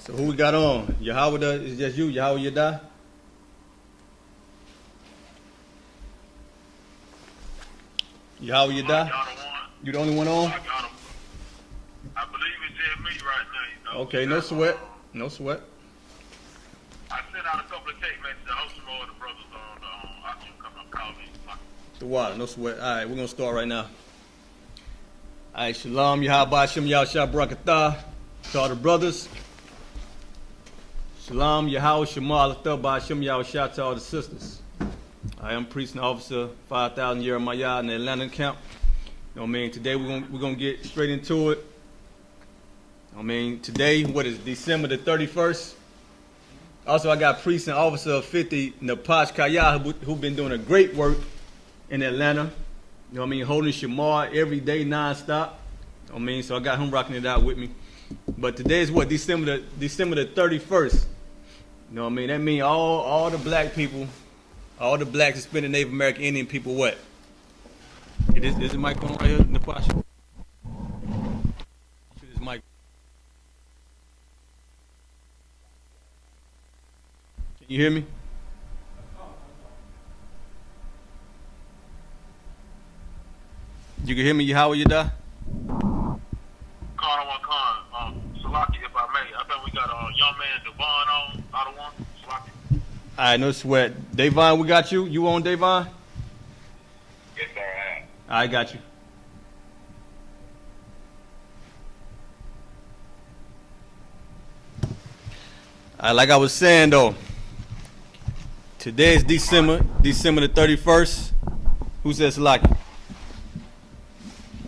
So who we got on? Yahweh is just you, Yahweh Yadah? Yahweh Yadah? You the only one on? I believe it's just me right now, you know. Okay, no sweat. No sweat. I sent out a couple of text messages. I hope some more of the brothers on I.S.U.P.K come and call me. The water, no sweat. Alright, we're gonna start right now. Alright, Shalom, Yahweh Shem Yahshua Barakatah to all the brothers. Shalom, Yahweh Shema Alatah Ba'Shem Yahshua to all the sisters. I am priest and officer, 5,000 Jeremiah in the Atlanta camp. You know what I mean? Today we're gonna get straight into it. I mean, today, what is December the 31st? Also, I got priest and officer of 50, Napash Kaya, who've been doing a great work in Atlanta. You know what I mean? Holding Shamar every day, nonstop. You know what I mean? So I got him rocking it out with me. But today is what? December the 31st. You know what I mean? That means all the black people, all the blacks, Hispanic, Native American, Indian people, what? Is the mic on right here, Napash? This mic. Can you hear me? You can hear me, Yahweh Yadah? Salaki, if I may. I think we got a young man, Devon, on out of one. Salaki. All right, no sweat. Davon, we got you. You on, Davon? Yes, sir, I am. I got you. All right, like I was saying, though, today is December the 31st. Who says Salaki?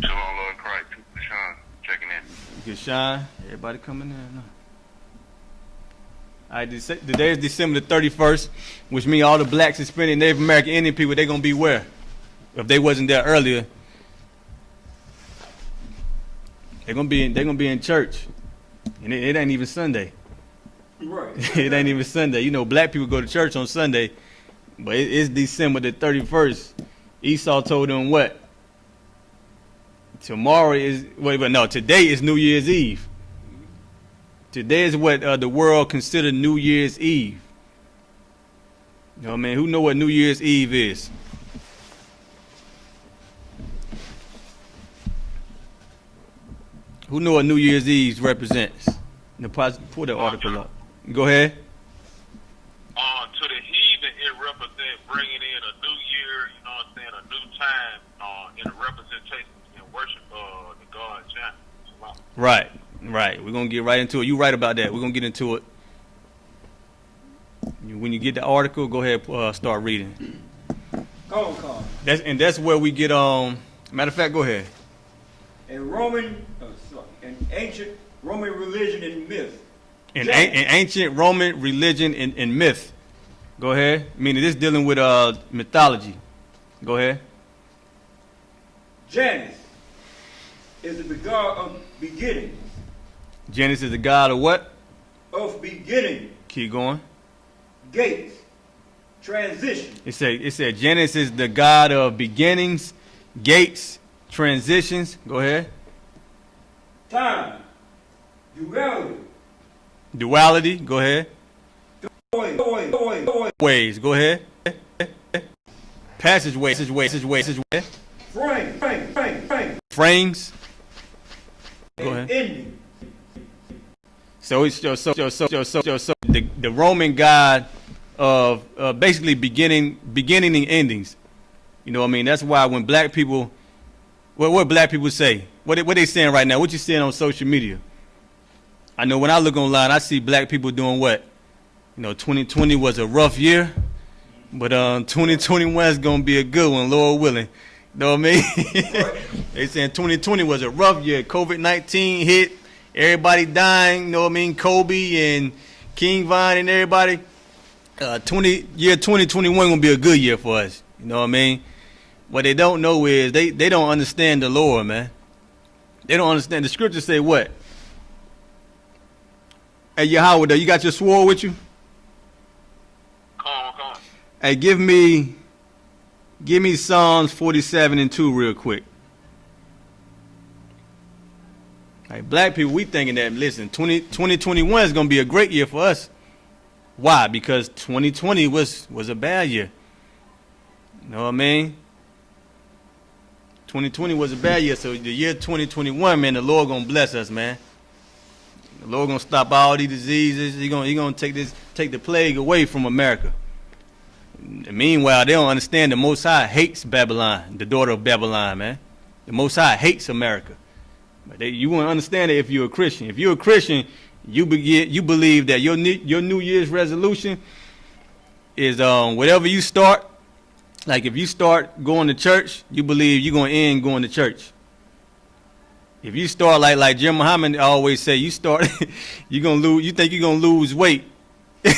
Shalom, Lord Christ. Sean, checking in. Good shine. Everybody coming in. No. All right, today is December the 31st, which means all the blacks, Hispanic, Native American, Indian people, they're going to be where? If they wasn't there earlier, they're going to be in church. And it ain't even Sunday. Right. It ain't even Sunday. You know, black people go to church on Sunday, but it's December the 31st. Esau told them what? Today is New Year's Eve. Today is what the world considered New Year's Eve. You know what I mean? Who know what New Year's Eve is? Who know what New Year's Eve represents? Pull that article up. Go ahead. To the heathen, it represents bringing in a new year, you know what I'm saying, a new time, in a representation and worship of the God Jah. Right. We're going to get right into it. You're right about that. We're going to get into it. When you get the article, go ahead start reading. Come. That's where we get, matter of fact, go ahead. An ancient Roman religion and myth. In ancient Roman religion and myth. Go ahead. Meaning this dealing with mythology. Go ahead. Janus is the god of beginning. Janus is the god of what? Of beginning. Keep going. Gates. Transition. It said Janus is the god of beginnings, gates, transitions. Go ahead. Time. Duality. Go ahead. Ways. Go ahead. Passageways. Frames. Go ahead. Ending. So the Roman god of basically beginning and endings. You know what I mean? That's why when black people, what black people say, what they saying right now? What you seeing on social media? I know when I look online, I see black people doing what? You know, 2020 was a rough year, but 2021 is gonna be a good one, Lord willing. You know what I mean? They saying 2020 was a rough year. COVID-19 hit, everybody dying. You know what I mean? Kobe and King Von and everybody. 2021 gonna be a good year for us. You know what I mean? What they don't know is they don't understand the Lord, man. They don't understand. The scriptures say what? Hey, Yahweh, you got your sword with you? Come on. Hey, give me Psalms 47:2 real quick. Like black people, we thinking that, listen, 2021 is going to be a great year for us. Why? Because 2020 was a bad year. You know what I mean? 2020 was a bad year, so the year 2021, man, the Lord going to bless us, man. The Lord going to stop all these diseases. He going to take the plague away from America. And meanwhile, they don't understand the Most High hates Babylon, the daughter of Babylon, man. The Most High hates America. But you won't understand it if you're a Christian. If you're a Christian, you believe that your New Year's resolution is whatever you start. Like if you start going to church, you believe you're going to end going to church. If you start like Jim Muhammad always say, you start, you're gonna lose. You think you're gonna lose weight. You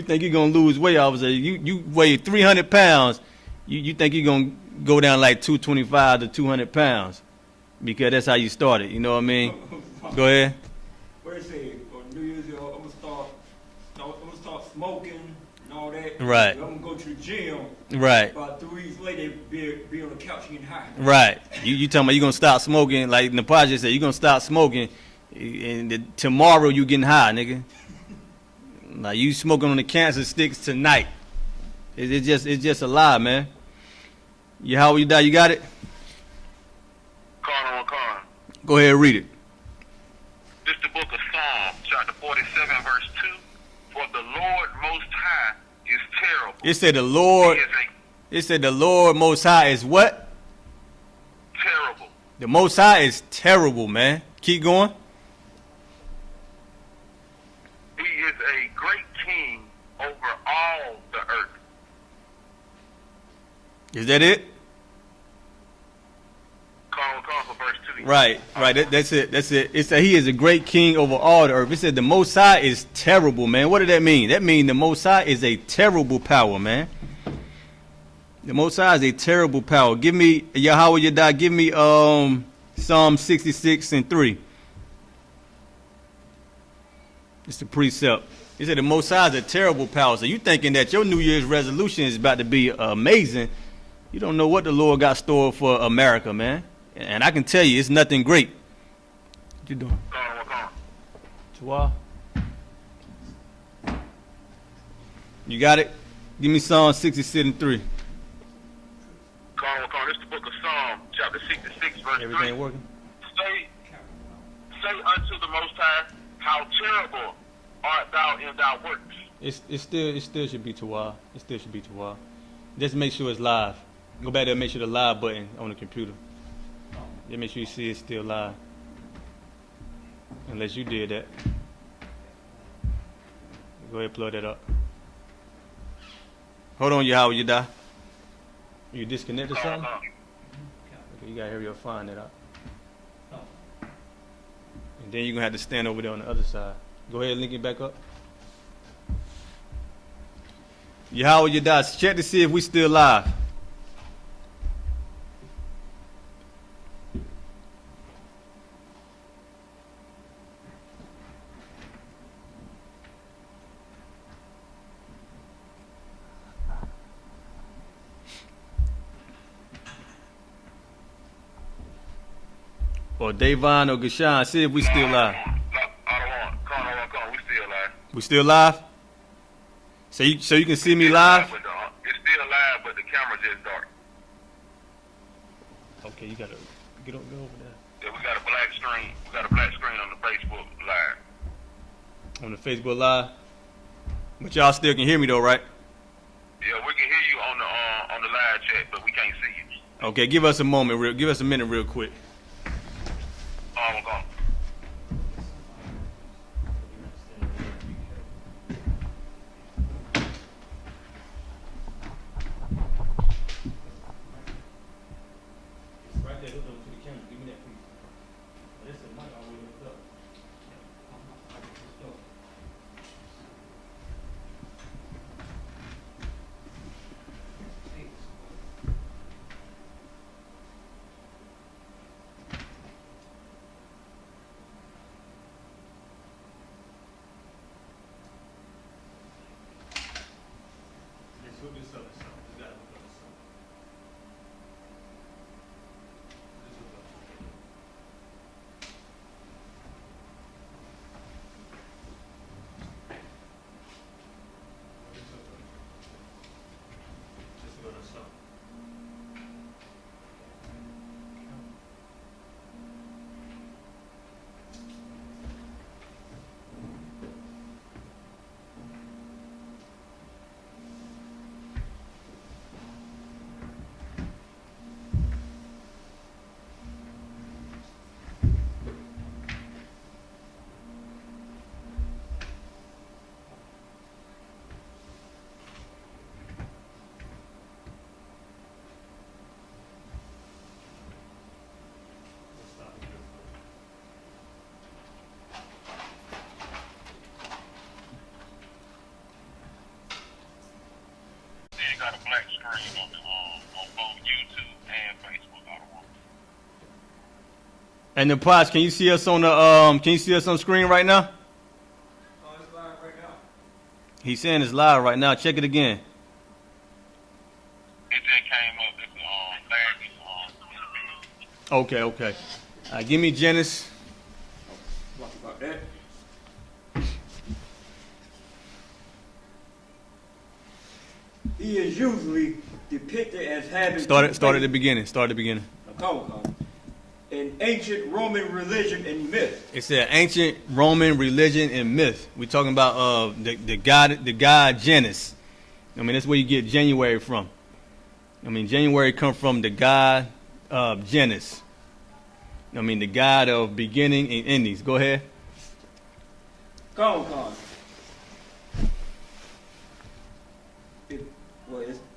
think you're gonna lose weight. I was say you weigh 300 pounds. You think you're gonna go down like 225 to 200 pounds because that's how you started. You know what I mean? Go ahead. What they say on New Year's Eve, I'm gonna start smoking and all that. Right. I'm gonna go to the gym. Right. About 3 weeks later, be on the couch getting high. Right. You talking about you gonna stop smoking? Like Napaja said, you gonna stop smoking, and tomorrow you getting high, nigga. Like you smoking on the cancer sticks tonight. It's just a lie, man. How will you die? You got it? Con. Go ahead and read it. This is the book of Psalms, chapter 47, verse 2. For the Lord Most High is terrible. It said the Lord. He is It said the Lord Most High is what? terrible. The Most High is terrible, man. Keep going. He is a great king over all the earth. Is that it? Con for verse 2. Right. That's it. It said he is a great king over all the earth. It said the Most High is terrible, man. What did that mean? That means the Most High is a terrible power, man. The Most High is a terrible power. Give me, Yahweh, give me Psalm 66 and 3. It's the precept. He said the Most High is a terrible power. So you thinking that your New Year's resolution is about to be amazing. You don't know what the Lord got stored for America, man. And I can tell you, it's nothing great. What you doing? Con. Twa? You got it? Give me Psalm 66 and 3. Con. This is the book of Psalms, chapter 66, verse 3. Everything working? Say unto the Most High, how terrible art thou in thy works. It still should be Twa. It still should be Twa. Just make sure it's live. Go back there and make sure the live button on the computer. Just make sure you see it's still live. Unless you did that. Go ahead and plug that up. Hold on, Yahweh, you die. You disconnected or something? Okay, you gotta hurry up, find that out. And then you're gonna have to stand over there on the other side. Go ahead and link it back up. Yahweh, you die. Check to see if we still live. Or Davon or Gashan, see if we still live. I don't want. Con. We still alive. We still live? So you can see me live? It's still alive, but the camera just dark. Okay, you gotta get over there. Yeah, we got a black screen. We got a black screen on the Facebook live. On the Facebook live? But y'all still can hear me though, right? Yeah, we can hear you on the live chat, but we can't see you. Okay, give us a moment, give us a minute real quick. Con. Right there, hook up to the camera. Give me that piece. This is mic all the way hooked up. stream on both YouTube and Facebook. All the one. And the Posh, can you see us on the can you see us on screen right now? Oh, it's live right now. He's saying it's live right now. Check it again. It just came up. It's Okay, okay. Give me Genesis. Talk about that. He is usually depicted as having Start at the beginning. Start at the beginning. in ancient Roman religion and myth. It said ancient Roman religion and myth. We're talking about the god Janus. I mean, that's where you get January from. I mean, January comes from the god Janus. I mean, the god of beginning and endings. Go ahead. Con.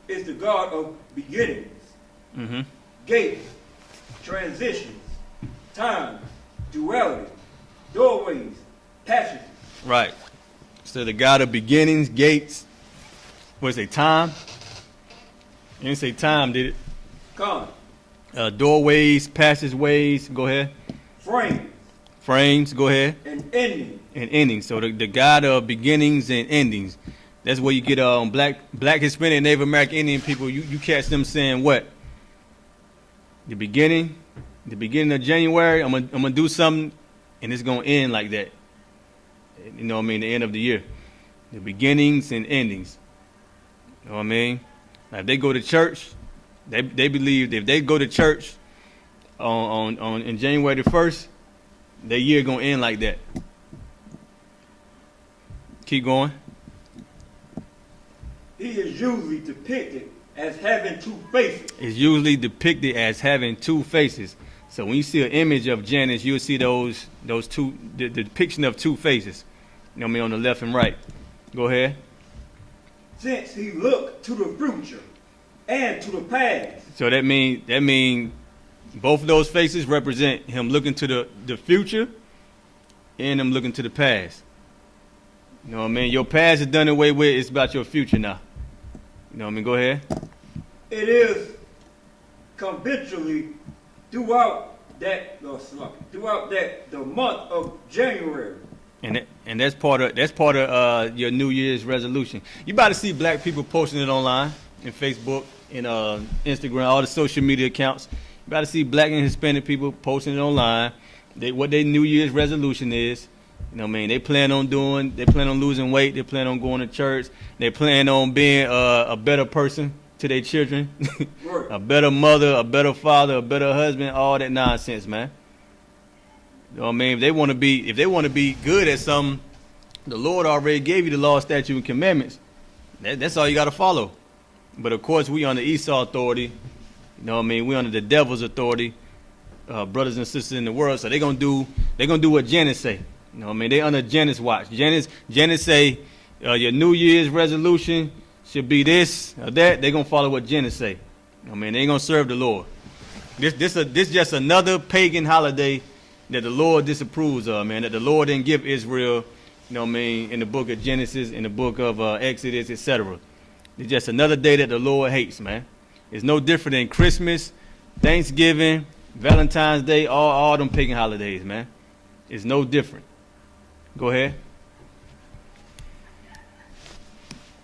It's the god of beginnings, Mm-hmm. gates, transitions, time, duality, doorways, passages. Right. So the god of beginnings, gates. What is it? Time. You didn't say time, did it? Con. Doorways, passageways. Go ahead. Frames, Frames. Go ahead. and endings. And endings. So the god of beginnings and endings. That's where you get black, Hispanic, Native American Indian people. You catch them saying what? The beginning of January. I'm gonna do something, and it's gonna end like that. You know what I mean? The end of the year. The beginnings and endings. You know what I mean? Now, if they go to church, they believe if they go to church on in January the 1st, their year gonna end like that. Keep going. He is usually depicted as having two faces. It's usually depicted as having two faces. So when you see an image of Janus, you'll see those two, the depiction of two faces. You know what I mean, on the left and right. Go ahead. Since he looked to the future and to the past. So that mean both of those faces represent him looking to the future and him looking to the past. You know what I mean? Your past is done away with. It's about your future now. You know what I mean? Go ahead. It is conventionally throughout that the month of January. And that's part of your New Year's resolution. You about to see black people posting it online, in Facebook, in Instagram, all the social media accounts. You about to see black and Hispanic people posting it online. What their New Year's resolution is. You know what I mean? They plan on losing weight. They plan on going to church. They plan on being a better person to their children, Right. a better mother, a better father, a better husband, all that nonsense, man. You know what I mean? If they want to be good at something, the Lord already gave you the law, statute, and commandments. That's all you got to follow. But of course, we under Esau authority. You know what I mean? We under the devil's authority, brothers and sisters in the world. So they gonna do what Janus say. You know what I mean? They under Janus watch. Janus say your New Year's resolution should be this or that. They gonna follow what Janus say. You know what I mean? They ain't gonna serve the Lord. This just another pagan holiday that the Lord disapproves of, man. That the Lord didn't give Israel. You know what I mean? In the book of Genesis, in the book of Exodus, etc. It's just another day that the Lord hates, man. It's no different than Christmas, Thanksgiving, Valentine's Day, all them pagan holidays, man. It's no different. Go ahead.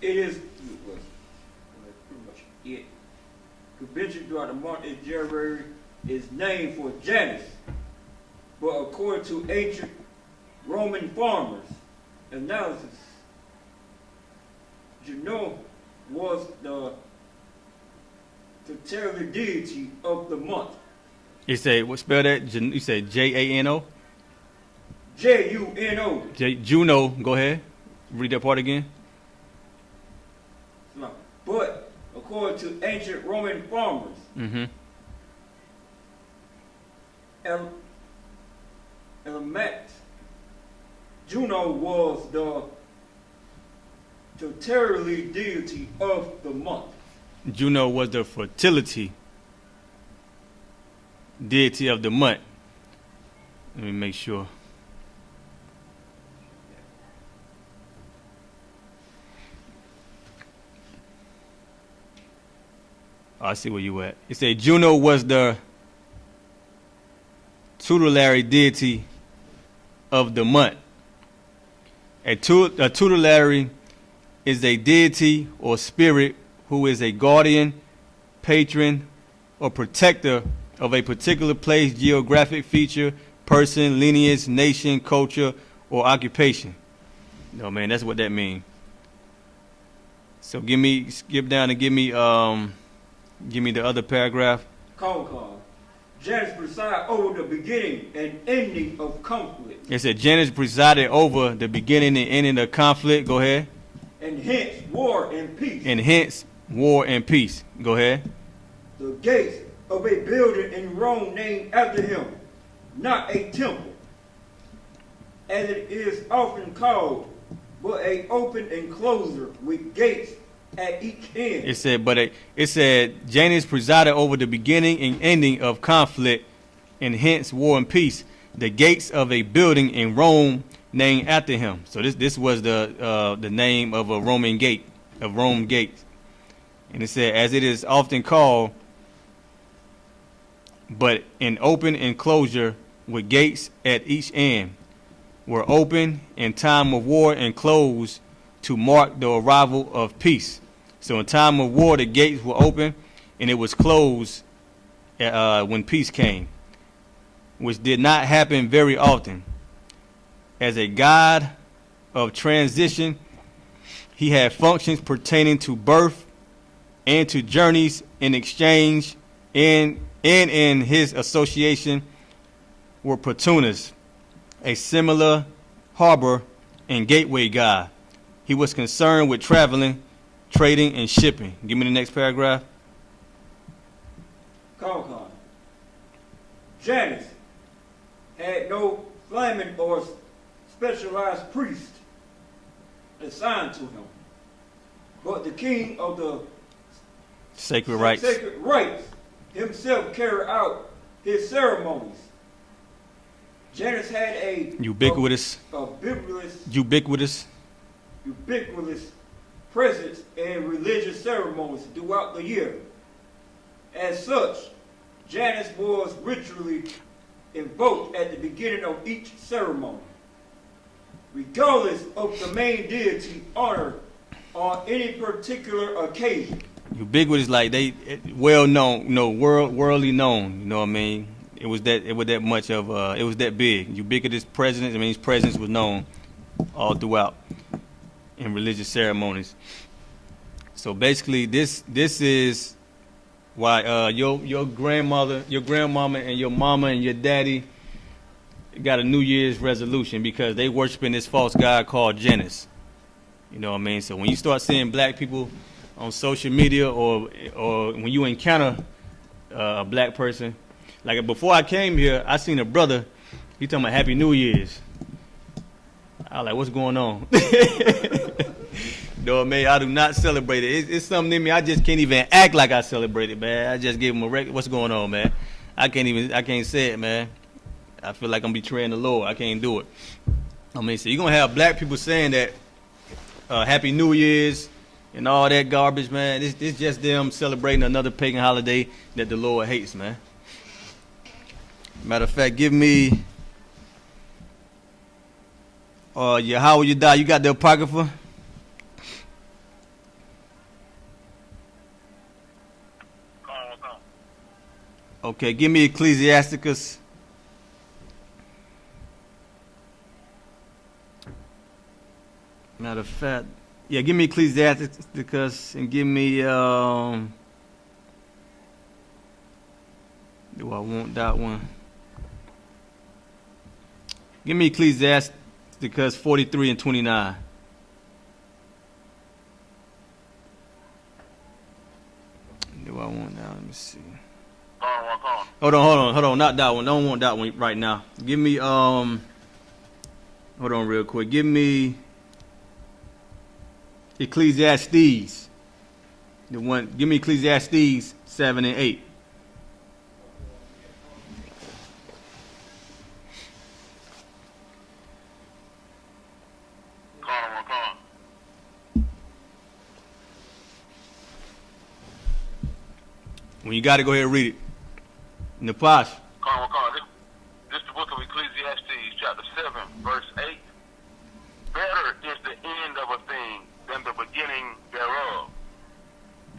It is pretty much it. Convention throughout the month of January is named for Janus, but according to ancient Roman farmers' analysis, Juno was the tutelary deity of the month. You say what? Spell that? You say Jano. Juno. Juno. Go ahead. Read that part again. But according to ancient Roman farmers, Mm-hmm. Juno was the tutelary deity of the month. Juno was the fertility deity of the month. Let me make sure. I see where you at. It said Juno was the tutelary deity of the month. A tutelary is a deity or spirit who is a guardian, patron, or protector of a particular place, geographic feature, person, lineage, nation, culture, or occupation. No, man, that's what that means. So skip down and give me the other paragraph. Concord. Janus preside over the beginning and ending of conflict. It said Janus presided over the beginning and ending of conflict. Go ahead. And hence war and peace. And hence war and peace. Go ahead. The gates of a building in Rome named after him, not a temple, as it is often called, but a open enclosure with gates at each end. It said Janus presided over the beginning and ending of conflict, and hence war and peace. The gates of a building in Rome named after him. So this was the name of a Roman gate, of Rome gates. And it said, as it is often called, but an open enclosure with gates at each end, were open in time of war and closed to mark the arrival of peace. So in time of war, the gates were open, and it was closed when peace came, which did not happen very often. As a god of transition, he had functions pertaining to birth and to journeys in exchange, and in his association were Portunus, a similar harbor and gateway god. He was concerned with traveling, trading, and shipping. Give me the next paragraph. Concord. Janus had no flamen or specialized priest assigned to him, but the king of the Sacred rites himself carried out his ceremonies. Janus had a ubiquitous presence in religious ceremonies throughout the year. As such, Janus was ritually invoked at the beginning of each ceremony, regardless of the main deity honored on any particular occasion. Ubiquitous, like they well known, worldly known. You know what I mean? It was that much of it was that big. Ubiquitous presence. I mean, his presence was known all throughout in religious ceremonies. So basically, this is why your grandmama, and your mama and your daddy got a New Year's resolution, because they worshiping this false god called Janus. You know what I mean? So when you start seeing black people on social media, or when you encounter a black person, like before I came here, I seen a brother. He talking about Happy New Year's. I was like, what's going on? You know what I mean? I do not celebrate it. It's something in me. I just can't even act like I celebrate it, man. I just gave him a record. What's going on, man? I can't say it, man. I feel like I'm betraying the Lord. I can't do it. I mean, so you're gonna have black people saying that Happy New Year's and all that garbage, man. It's just them celebrating another pagan holiday that the Lord hates, man. Matter of fact, give me Yahweh you die. You got the Apocrypha? Okay, give me Ecclesiasticus. Matter of fact, yeah, give me Ecclesiasticus and give me do I want that one? Give me Ecclesiasticus 43 and 29. Do I want that? Let me see. Hold on. Not that one. I don't want that one right now. Give me hold on real quick. Give me Ecclesiastes. Give me Ecclesiastes 7 and 8. When you got to go ahead and read it. Napash. Come on. This the book of Ecclesiastes, chapter 7, verse 8. Better is the end of a thing than the beginning thereof.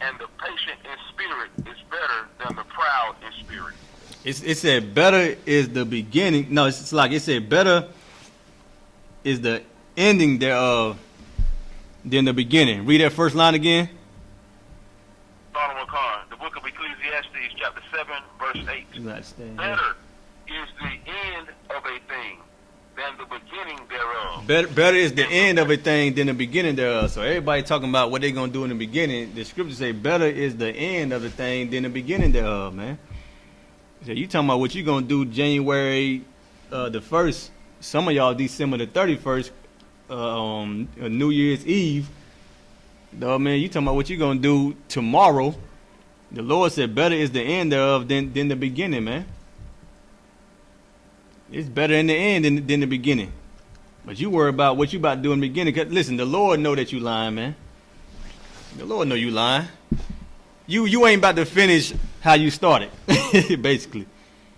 And the patient in spirit is better than the proud in spirit. It said better is the beginning. No, it's like it said better is the ending thereof than the beginning. Read that first line again. Solomon Khan, the book of Ecclesiastes, chapter 7, verse 8. Better is the end of a thing than the beginning thereof. Better is the end of a thing than the beginning thereof. So everybody talking about what they're going to do in the beginning. The scriptures say better is the end of the thing than the beginning thereof, man. So you talking about what you going to do January the 1st. Some of y'all December the 31st, New Year's Eve. No, man, you talking about what you going to do tomorrow. The Lord said better is the end thereof than the beginning, man. It's better in the end than the beginning. But you worry about what you about to do in the beginning. 'Cause listen, the Lord know that you lying, man. The Lord know you lying. You ain't about to finish how you started, basically.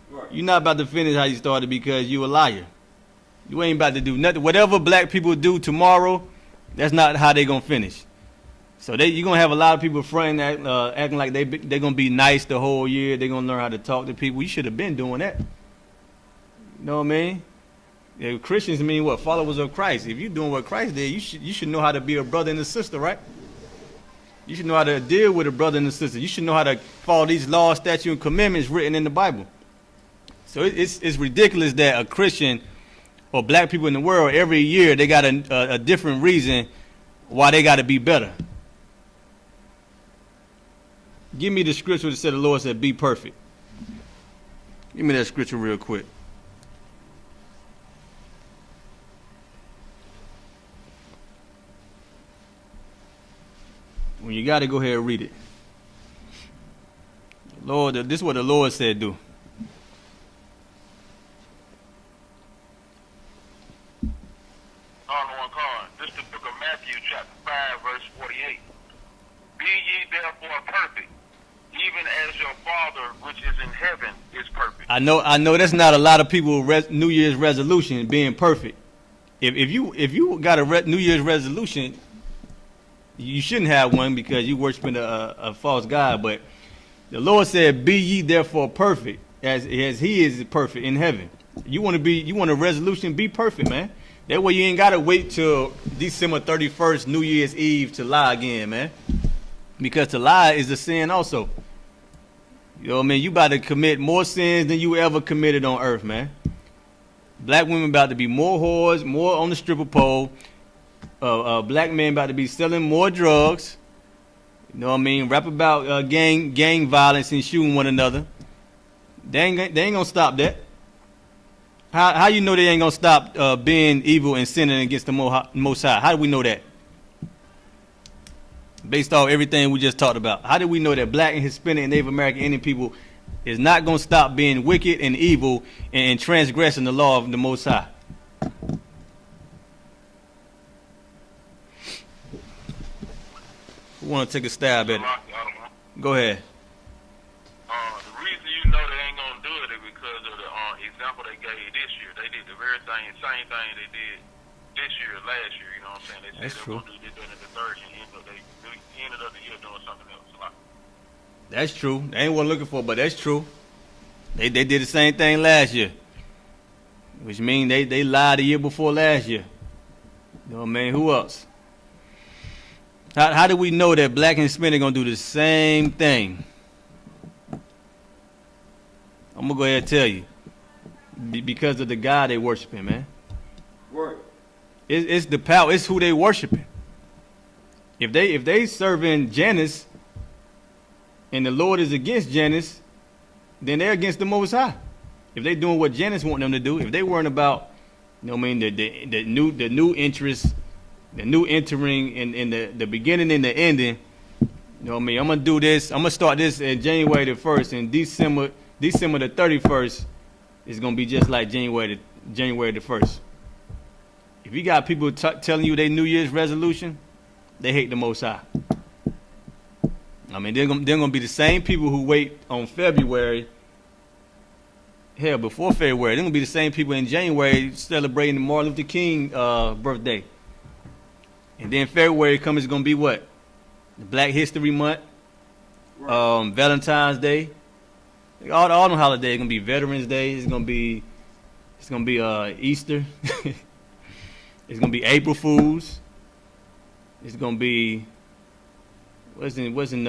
Right. You're not about to finish how you started because you a liar. You ain't about to do nothing. Whatever black people do tomorrow, that's not how they gonna finish. So you're gonna have a lot of people fronting, acting like they gonna be nice the whole year. They gonna learn how to talk to people. You should have been doing that. You know what I mean? Yeah, Christians mean what? Followers of Christ. If you're doing what Christ did, you should know how to be a brother and a sister, right? You should know how to deal with a brother and a sister. You should know how to follow these laws, statutes, and commandments written in the Bible. So it's ridiculous that a Christian or black people in the world every year they got a different reason why they got to be better. Give me the scripture that said the Lord said, "Be perfect." Give me that scripture real quick. When you got to go ahead and read it. Lord, this is what the Lord said do. This is the book of Matthew, chapter 5, verse 48. Be ye therefore perfect, even as your Father which is in heaven is perfect. I know that's not a lot of people New Year's resolution being perfect. If you got a New Year's resolution, you shouldn't have one because you worshiping a false god. But the Lord said, "Be ye therefore perfect, as He is perfect in heaven." You want a resolution? Be perfect, man. That way you ain't gotta wait till December 31st, New Year's Eve, to lie again, man. Because to lie is a sin also. You know what I mean? You about to commit more sins than you ever committed on earth, man. Black women about to be more whores, more on the stripper pole. Black men about to be selling more drugs. You know what I mean? Rap about gang violence and shooting one another. They ain't gonna stop that. How you know they ain't gonna stop being evil and sinning against the Most High? How do we know that? Based off everything we just talked about. How do we know that black and Hispanic and Native American Indian people is not gonna stop being wicked and evil and transgressing the law of the Most High? Who want to take a stab at it? Go ahead. The reason you know they ain't gonna do it is because of the example they gave this year. They did the same thing they did this year, last year. You know what I'm saying? They said That's they true. were gonna do this in the third year, but they ended up the year doing something else. That's true. They ain't what I'm looking for, but that's true. They did the same thing last year, which means they lied the year before last year. You know what I mean? Who else? How do we know that black and Hispanic gonna do the same thing? I'm gonna go ahead and tell you. Because of the God they worshiping, man. Right. It's the power. It's who they worshiping. If they serving Janus, and the Lord is against Janus, then they're against the Most High. If they doing what Janus want them to do, if they worrying about, you know what I mean, the new interest, the new entering in the beginning and the ending, you know what I mean, I'm gonna do this. I'm gonna start this in January the 1st, and December the 31st is gonna be just like January the 1st. If you got people telling you their New Year's resolution, they hate the Most High. I mean, they're gonna be the same people who wait on February. Hell, before February, they're gonna be the same people in January celebrating the Martin Luther King birthday. And then February comes, it's gonna be what? The Black History Month, Right. Valentine's Day. All them holidays. It's gonna be Veterans Day. It's gonna be Easter. It's gonna be April Fools. It's gonna be what's in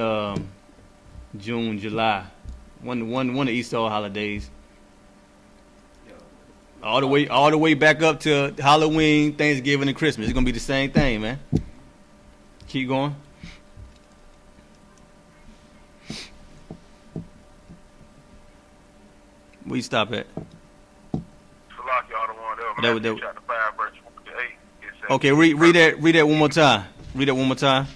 June, July. One of the Easter holidays. All the way back up to Halloween, Thanksgiving, and Christmas. It's gonna be the same thing, man. Keep going. Where you stop at? Salak, y'all the one there. That was- Matthew chapter 5, verse 1 to 8. It says, Okay, read that one more time. Read that one more time.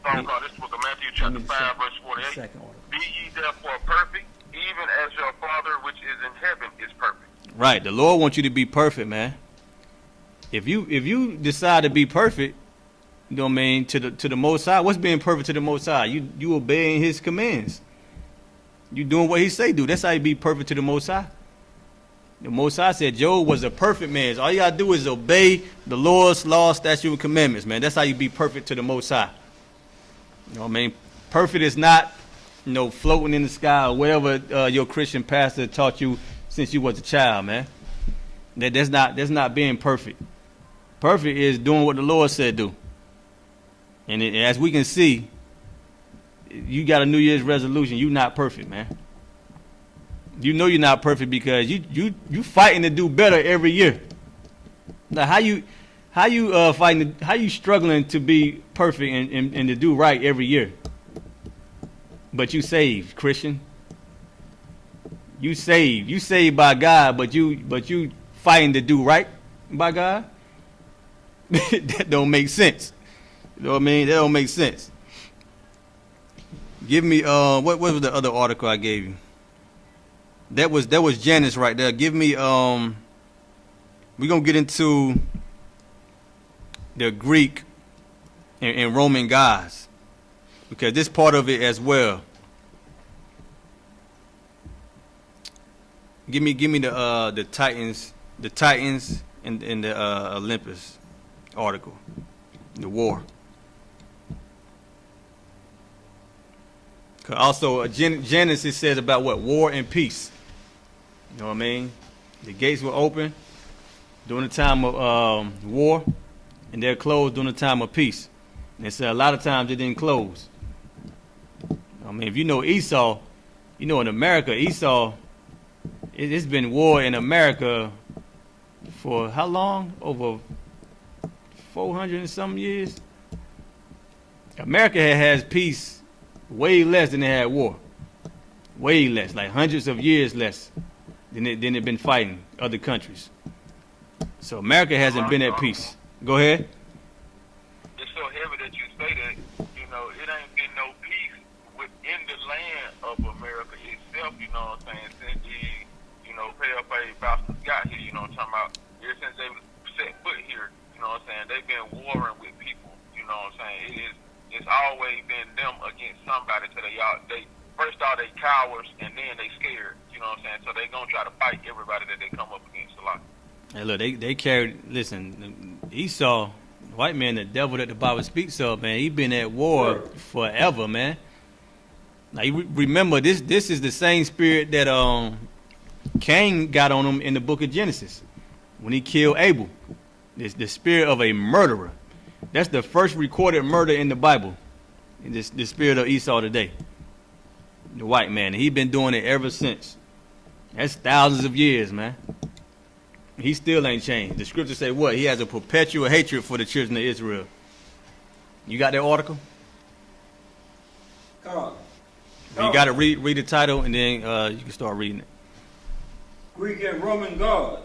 This book of Matthew chapter 5, verse 48. Second order. Be ye therefore perfect, even as your Father which is in heaven is perfect. Right, the Lord wants you to be perfect, man. If you decide to be perfect, you know what I mean, to the Most High. What's being perfect to the Most High? You obeying His commands. You doing what He say do. That's how you be perfect to the Most High. The Most High said Job was a perfect man. So all you gotta do is obey the Lord's law, statute, and commandments, man. That's how you be perfect to the Most High. You know what I mean? Perfect is not, floating in the sky or whatever your Christian pastor taught you since you was a child, man. That's not being perfect. Perfect is doing what the Lord said do. And as we can see, you got a New Year's resolution. You're not perfect, man. You know you're not perfect because you fighting to do better every year. Now how you fighting? How you struggling to be perfect and to do right every year? But you saved, Christian. You saved by God, but you fighting to do right by God. That don't make sense. You know what I mean? That don't make sense. Give me what was the other article I gave you? That was Janice right there. Give me we're gonna get into the Greek and Roman gods because this part of it as well. Give me the Titans and the Olympus article, the war. Also, Genesis says about what? War and peace. You know what I mean? The gates were open during the time of war, and they're closed during the time of peace. And they said a lot of times they didn't close. I mean, if you know Esau, you know in America, Esau, it's been war in America for how long? Over 400 and some years. America has peace way less than they had war. Way less, like hundreds of years less than they've been fighting other countries. So America hasn't been at peace. Go ahead. It's so heavy that you say that, it ain't been no peace within the land of America itself, you know what I'm saying, since the, pale-faced bastards got here, you know what I'm talking about. Ever since they set foot here, you know what I'm saying, they've been warring with people, you know what I'm saying. It's always been them against somebody till they first off they cowards and then they scared, you know what I'm saying. So they gonna try to fight everybody that they come up against a lot. Hey, look, they carried. Listen, Esau, white man, the devil that the Bible speaks of, man. He been at war forever, man. Now you remember this is the same spirit that Cain got on him in the book of Genesis when he killed Abel. It's the spirit of a murderer. That's the first recorded murder in the Bible. The spirit of Esau today. The white man. He been doing it ever since. That's thousands of years, man. He still ain't changed. The scriptures say what? He has a perpetual hatred for the children of Israel. You got that article? Come on. You got to read the title and then you can start reading it. Greek and Roman gods.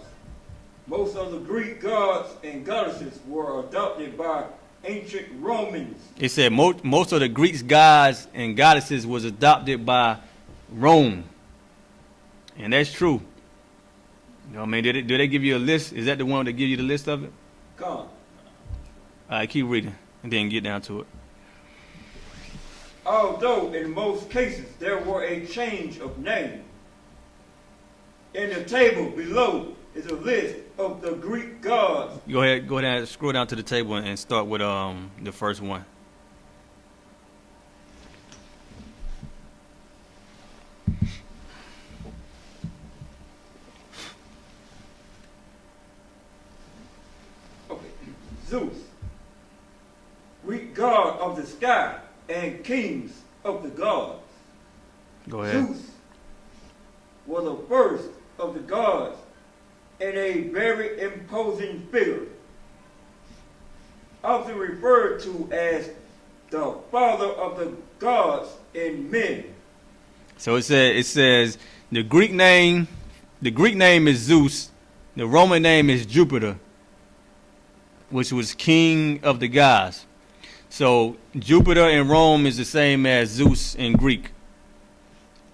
Most of the Greek gods and goddesses were adopted by ancient Romans. It said most of the Greeks' gods and goddesses was adopted by Rome. And that's true. You know what I mean? Did they give you a list? Is that the one that give you the list of it? Come on. All right, keep reading and then get down to it. Although in most cases there were a change of name. In the table below is a list of the Greek gods. Go ahead and scroll down to the table and start with the first one. Okay. Zeus, Greek god of the sky and kings of the gods. Go ahead. Zeus was the first of the gods and a very imposing figure, often referred to as the father of the gods and men. So it says the Greek name is Zeus, the Roman name is Jupiter, which was king of the gods. So Jupiter in Rome is the same as Zeus in Greek.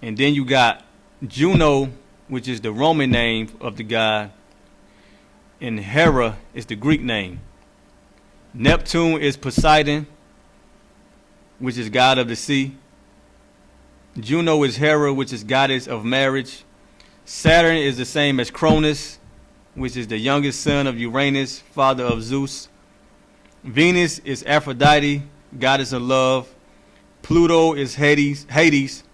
And then you got Juno, which is the Roman name of the god, and Hera is the Greek name. Neptune is Poseidon, which is god of the sea. Juno is Hera, which is goddess of marriage. Saturn is the same as Cronus, which is the youngest son of Uranus, father of Zeus. Venus is Aphrodite, goddess of love. Pluto is Hades,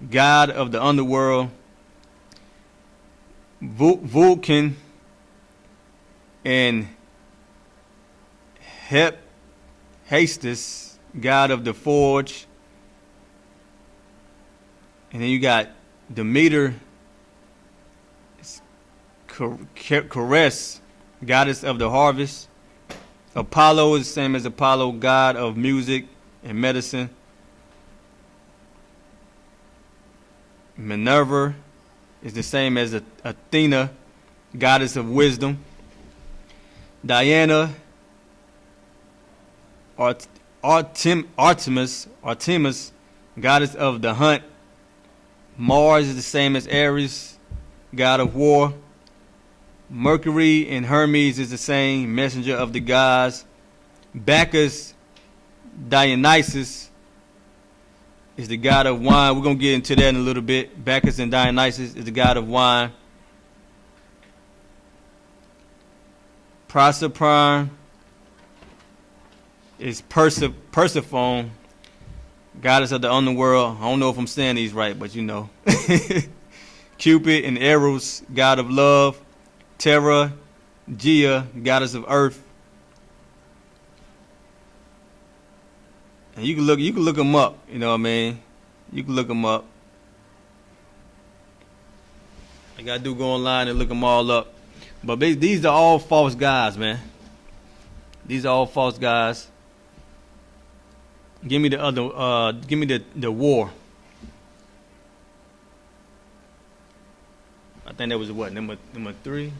god of the underworld. Vulcan and Hephaestus, god of the forge. And then you got Demeter, Ceres, goddess of the harvest. Apollo is the same as Apollo, god of music and medicine. Minerva is the same as Athena, goddess of wisdom. Diana, Artemis, goddess of the hunt. Mars is the same as Ares, god of war. Mercury and Hermes is the same, messenger of the gods. Bacchus, Dionysus, is the god of wine. We're going to get into that in a little bit. Bacchus and Dionysus is the god of wine. Proserpine is Persephone, goddess of the underworld. I don't know if I'm saying these right, but you know. Cupid and Eros, god of love. Terra, Gaia, goddess of earth. And you can look them up, you know what I mean? You can look them up. I gotta go online and look them all up. But these are all false gods, man. These are all false gods. Give me the other. Give me the war. I think that was what, number 3.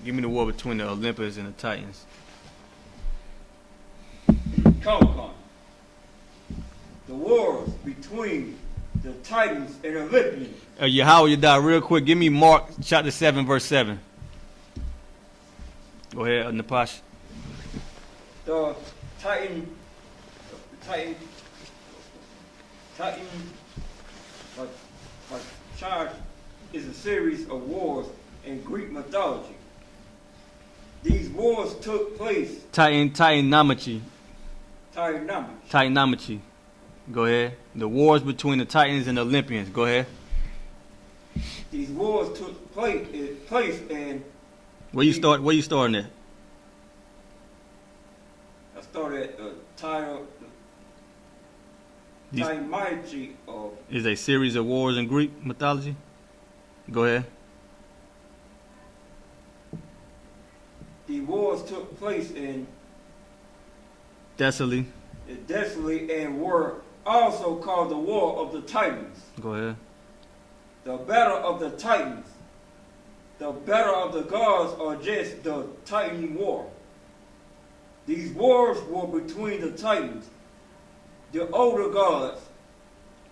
Give me the war between the Olympus and the Titans. Come. The wars between the Titans and Olympians. Yahweh, you die real quick. Give me Mark chapter 7, verse 7. Go ahead, Napash. The Titan charge is a series of wars in Greek mythology. These wars took place. Titanomachy. Titanomachy. Go ahead. The wars between the Titans and the Olympians. Go ahead. These wars took place in. Where you starting at? I started at the Titanomachy of. Is a series of wars in Greek mythology. Go ahead. The wars took place in Thessaly. And were also called the War of the Titans. Go ahead. The battle of the Titans. The battle of the gods, or just the Titan War. These wars were between the Titans, the older gods,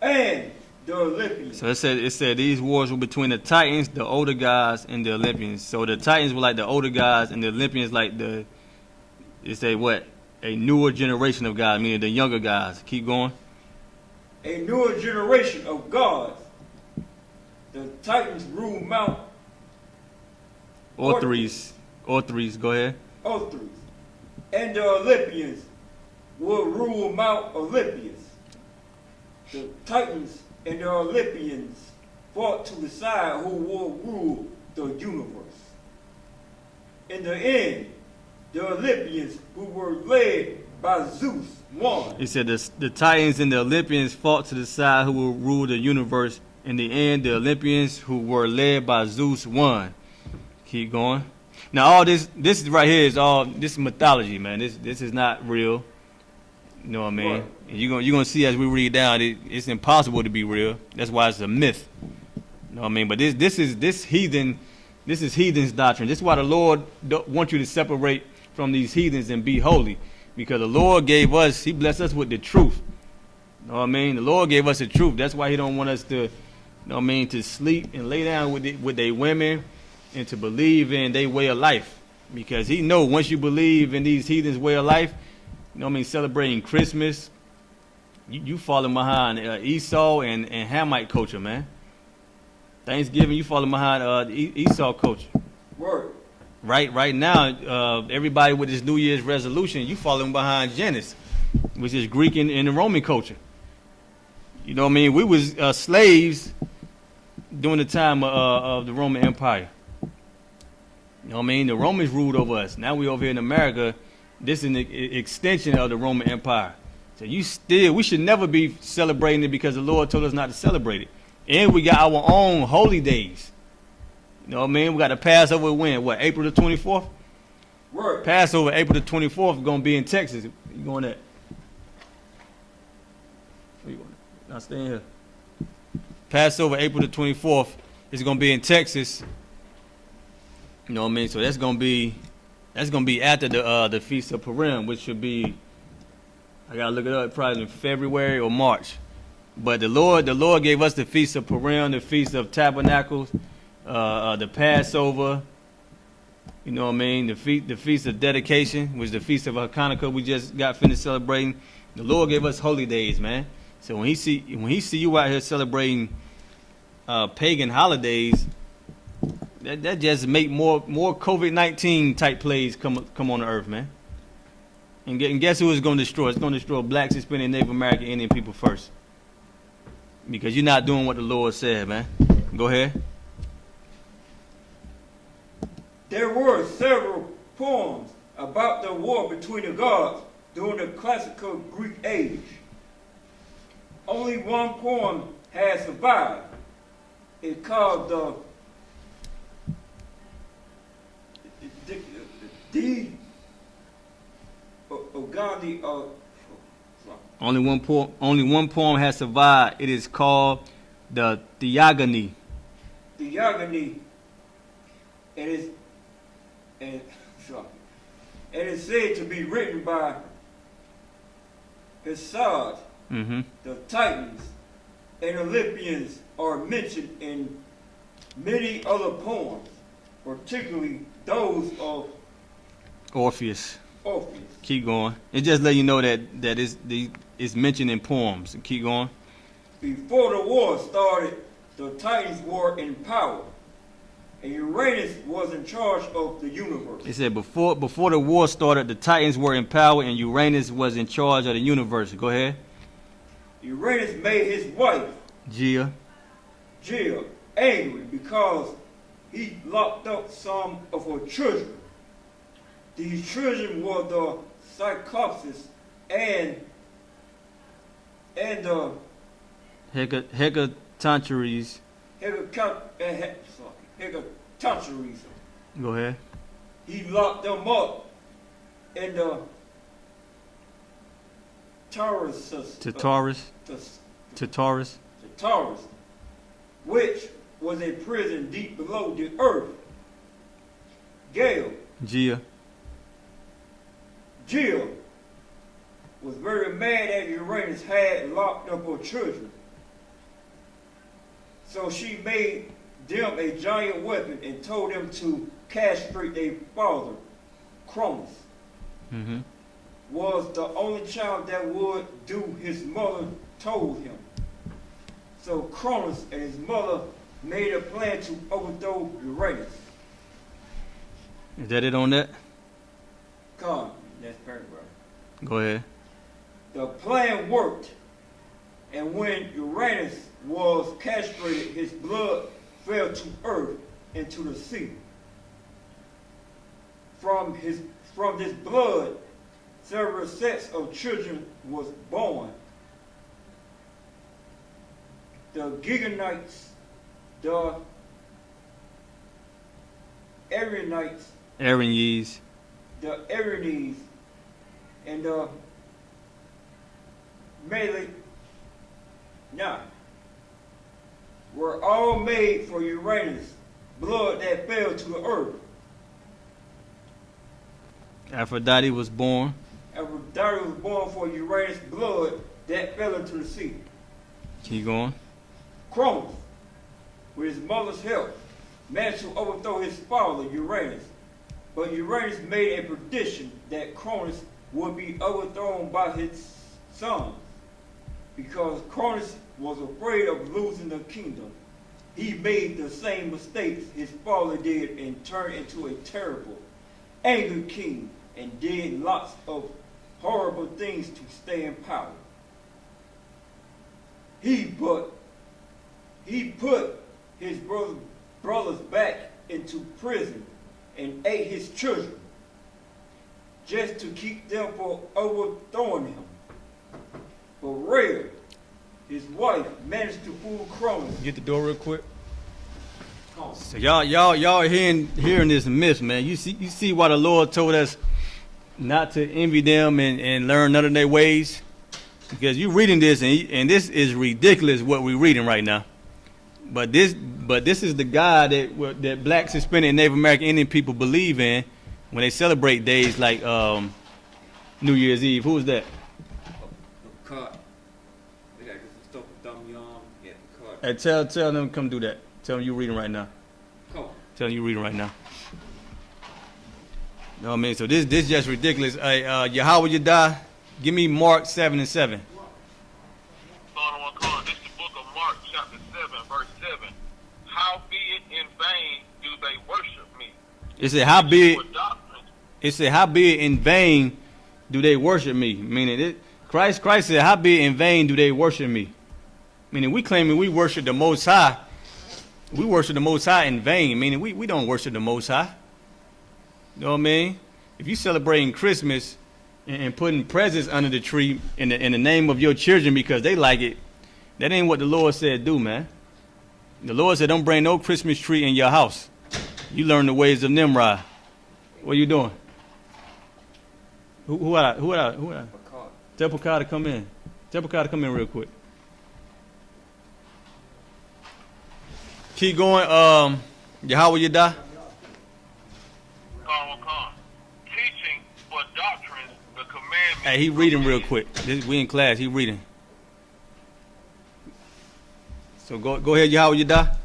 and the Olympians. So it said these wars were between the Titans, the older gods, and the Olympians. So the Titans were like the older gods, and the Olympians like the. It say what? A newer generation of guys, meaning the younger guys. Keep going. A newer generation of gods. The Titans rule Mount Orthres. Go ahead. Orthres. And the Olympians will rule Mount Olympus. The Titans and the Olympians fought to decide who will rule the universe. In the end, the Olympians, who were led by Zeus, won. He said the Titans and the Olympians fought to decide who will rule the universe. In the end, the Olympians, who were led by Zeus, won. Keep going. Now, all this right here is all this is mythology, man. This is not real. You know what I mean? Right. And you're gonna see as we read down, it's impossible to be real. That's why it's a myth. You know what I mean? But this is heathen's doctrine. This is why the Lord wants you to separate from these heathens and be holy, because the Lord gave us, He blessed us with the truth. You know what I mean? The Lord gave us the truth. That's why He don't want us to, you know what I mean, to sleep and lay down with their women and to believe in their way of life, because He know once you believe in these heathens' way of life, you know what I mean, celebrating Christmas, you falling behind Esau and Hamite culture, man. Thanksgiving, you falling behind Esau culture. Word. Right now, everybody with this New Year's resolution, you falling behind Janus, which is Greek and the Roman culture. You know what I mean? We was slaves during the time of the Roman Empire. You know what I mean? The Romans ruled over us. Now we over here in America. This is an extension of the Roman Empire. So we should never be celebrating it because the Lord told us not to celebrate it. And we got our own holy days. You know what I mean? We got the Passover when? What, April the 24th? Word. Passover, April the 24th, is going to be in Texas. You going at? Where you going at? Now stay in here. Passover, April the 24th, is going to be in Texas. You know what I mean? So that's going to be after the Feast of Purim, which should be, I got to look it up, probably in February or March. But the Lord gave us the Feast of Purim, the Feast of Tabernacles, the Passover, you know what I mean, the Feast of Dedication, which is the Feast of Hanukkah we just got finished celebrating. The Lord gave us holy days, man. So when he see you out here celebrating pagan holidays, that just make more COVID-19 type plays come on the earth, man. And guess who it's going to destroy? It's going to destroy blacks, Hispanic, Native American, Indian people first. Because you're not doing what the Lord said, man. Go ahead. There were several poems about the war between the gods during the classical Greek age. Only one poem has survived. It's called the Gandhi. Only one poem has survived. It is called the Theogony. Theogony. And it's said to be written by I.S.U.P.K. Mm-hmm. The Titans and Olympians are mentioned in many other poems, particularly those of Orpheus. Orpheus. Keep going. It just let you know that it's mentioned in poems. Keep going. Before the war started, the Titans were in power, and Uranus was in charge of the universe. It said before the war started, the Titans were in power and Uranus was in charge of the universe. Go ahead. Uranus made his wife, Gia, angry because he locked up some of her children. These children were the Cyclopses and the Hecatoncheires. Hecatoncheires. Go ahead. He locked them up in the Taurus, which was a prison deep below the earth. Gia was very mad that Uranus had locked up her children. So she made them a giant weapon and told them to castrate their father, Cronus. Mm-hmm. was the only child that would do his mother told him. So Cronus and his mother made a plan to overthrow Uranus. Is that it on that? Come, next paragraph. Go ahead. The plan worked, and when Uranus was castrated, his blood fell to earth into the sea. From this blood, several sets of children was born. The Giganites, the Arianites, Arians. the Arians, and the Malay were all made for Uranus, blood that fell to the earth. Aphrodite was born. Aphrodite was born for Uranus, blood that fell into the sea. Keep going. Cronus, with his mother's help, managed to overthrow his father Uranus. But Uranus made a prediction that Cronus would be overthrown by his sons. Because Cronus was afraid of losing the kingdom, he made the same mistakes his father did and turned into a terrible, angry king and did lots of horrible things to stay in power. He put his brothers back into prison and ate his children just to keep them from overthrowing him. But Rhea, his wife, managed to fool Cronus. Get the door real quick. So y'all hearing this myth, man. You see why the Lord told us not to envy them and learn none of their ways? Because you reading this and this is ridiculous what we're reading right now. But this is the God that blacks, Hispanic, and Native American Indian people believe in when they celebrate days like New Year's Eve. Who is that? Hey, tell them to come do that. Tell them you reading right now. Come. Tell them you reading right now. You know what I mean? So this just ridiculous. Hey, Yahweh you die. Give me Mark 7:7. This is the book of Mark, chapter 7, verse 7. How be it in vain do they worship me? It said, how be it in vain do they worship me? Meaning, Christ said, how be it in vain do they worship me? Meaning, we claiming we worship the Most High. We worship the Most High in vain. Meaning, we don't worship the Most High. You know what I mean? If you celebrating Christmas and putting presents under the tree in the name of your children because they like it, that ain't what the Lord said do, man. The Lord said, don't bring no Christmas tree in your house. You learn the ways of Nimrod. What are you doing? Who? Tell Picard to come in. Tell Picard to come in real quick. Keep going. Yahweh you die. Teaching for doctrines the commandments. Hey, he reading real quick. We in class. He reading. So go ahead, Yahweh you die.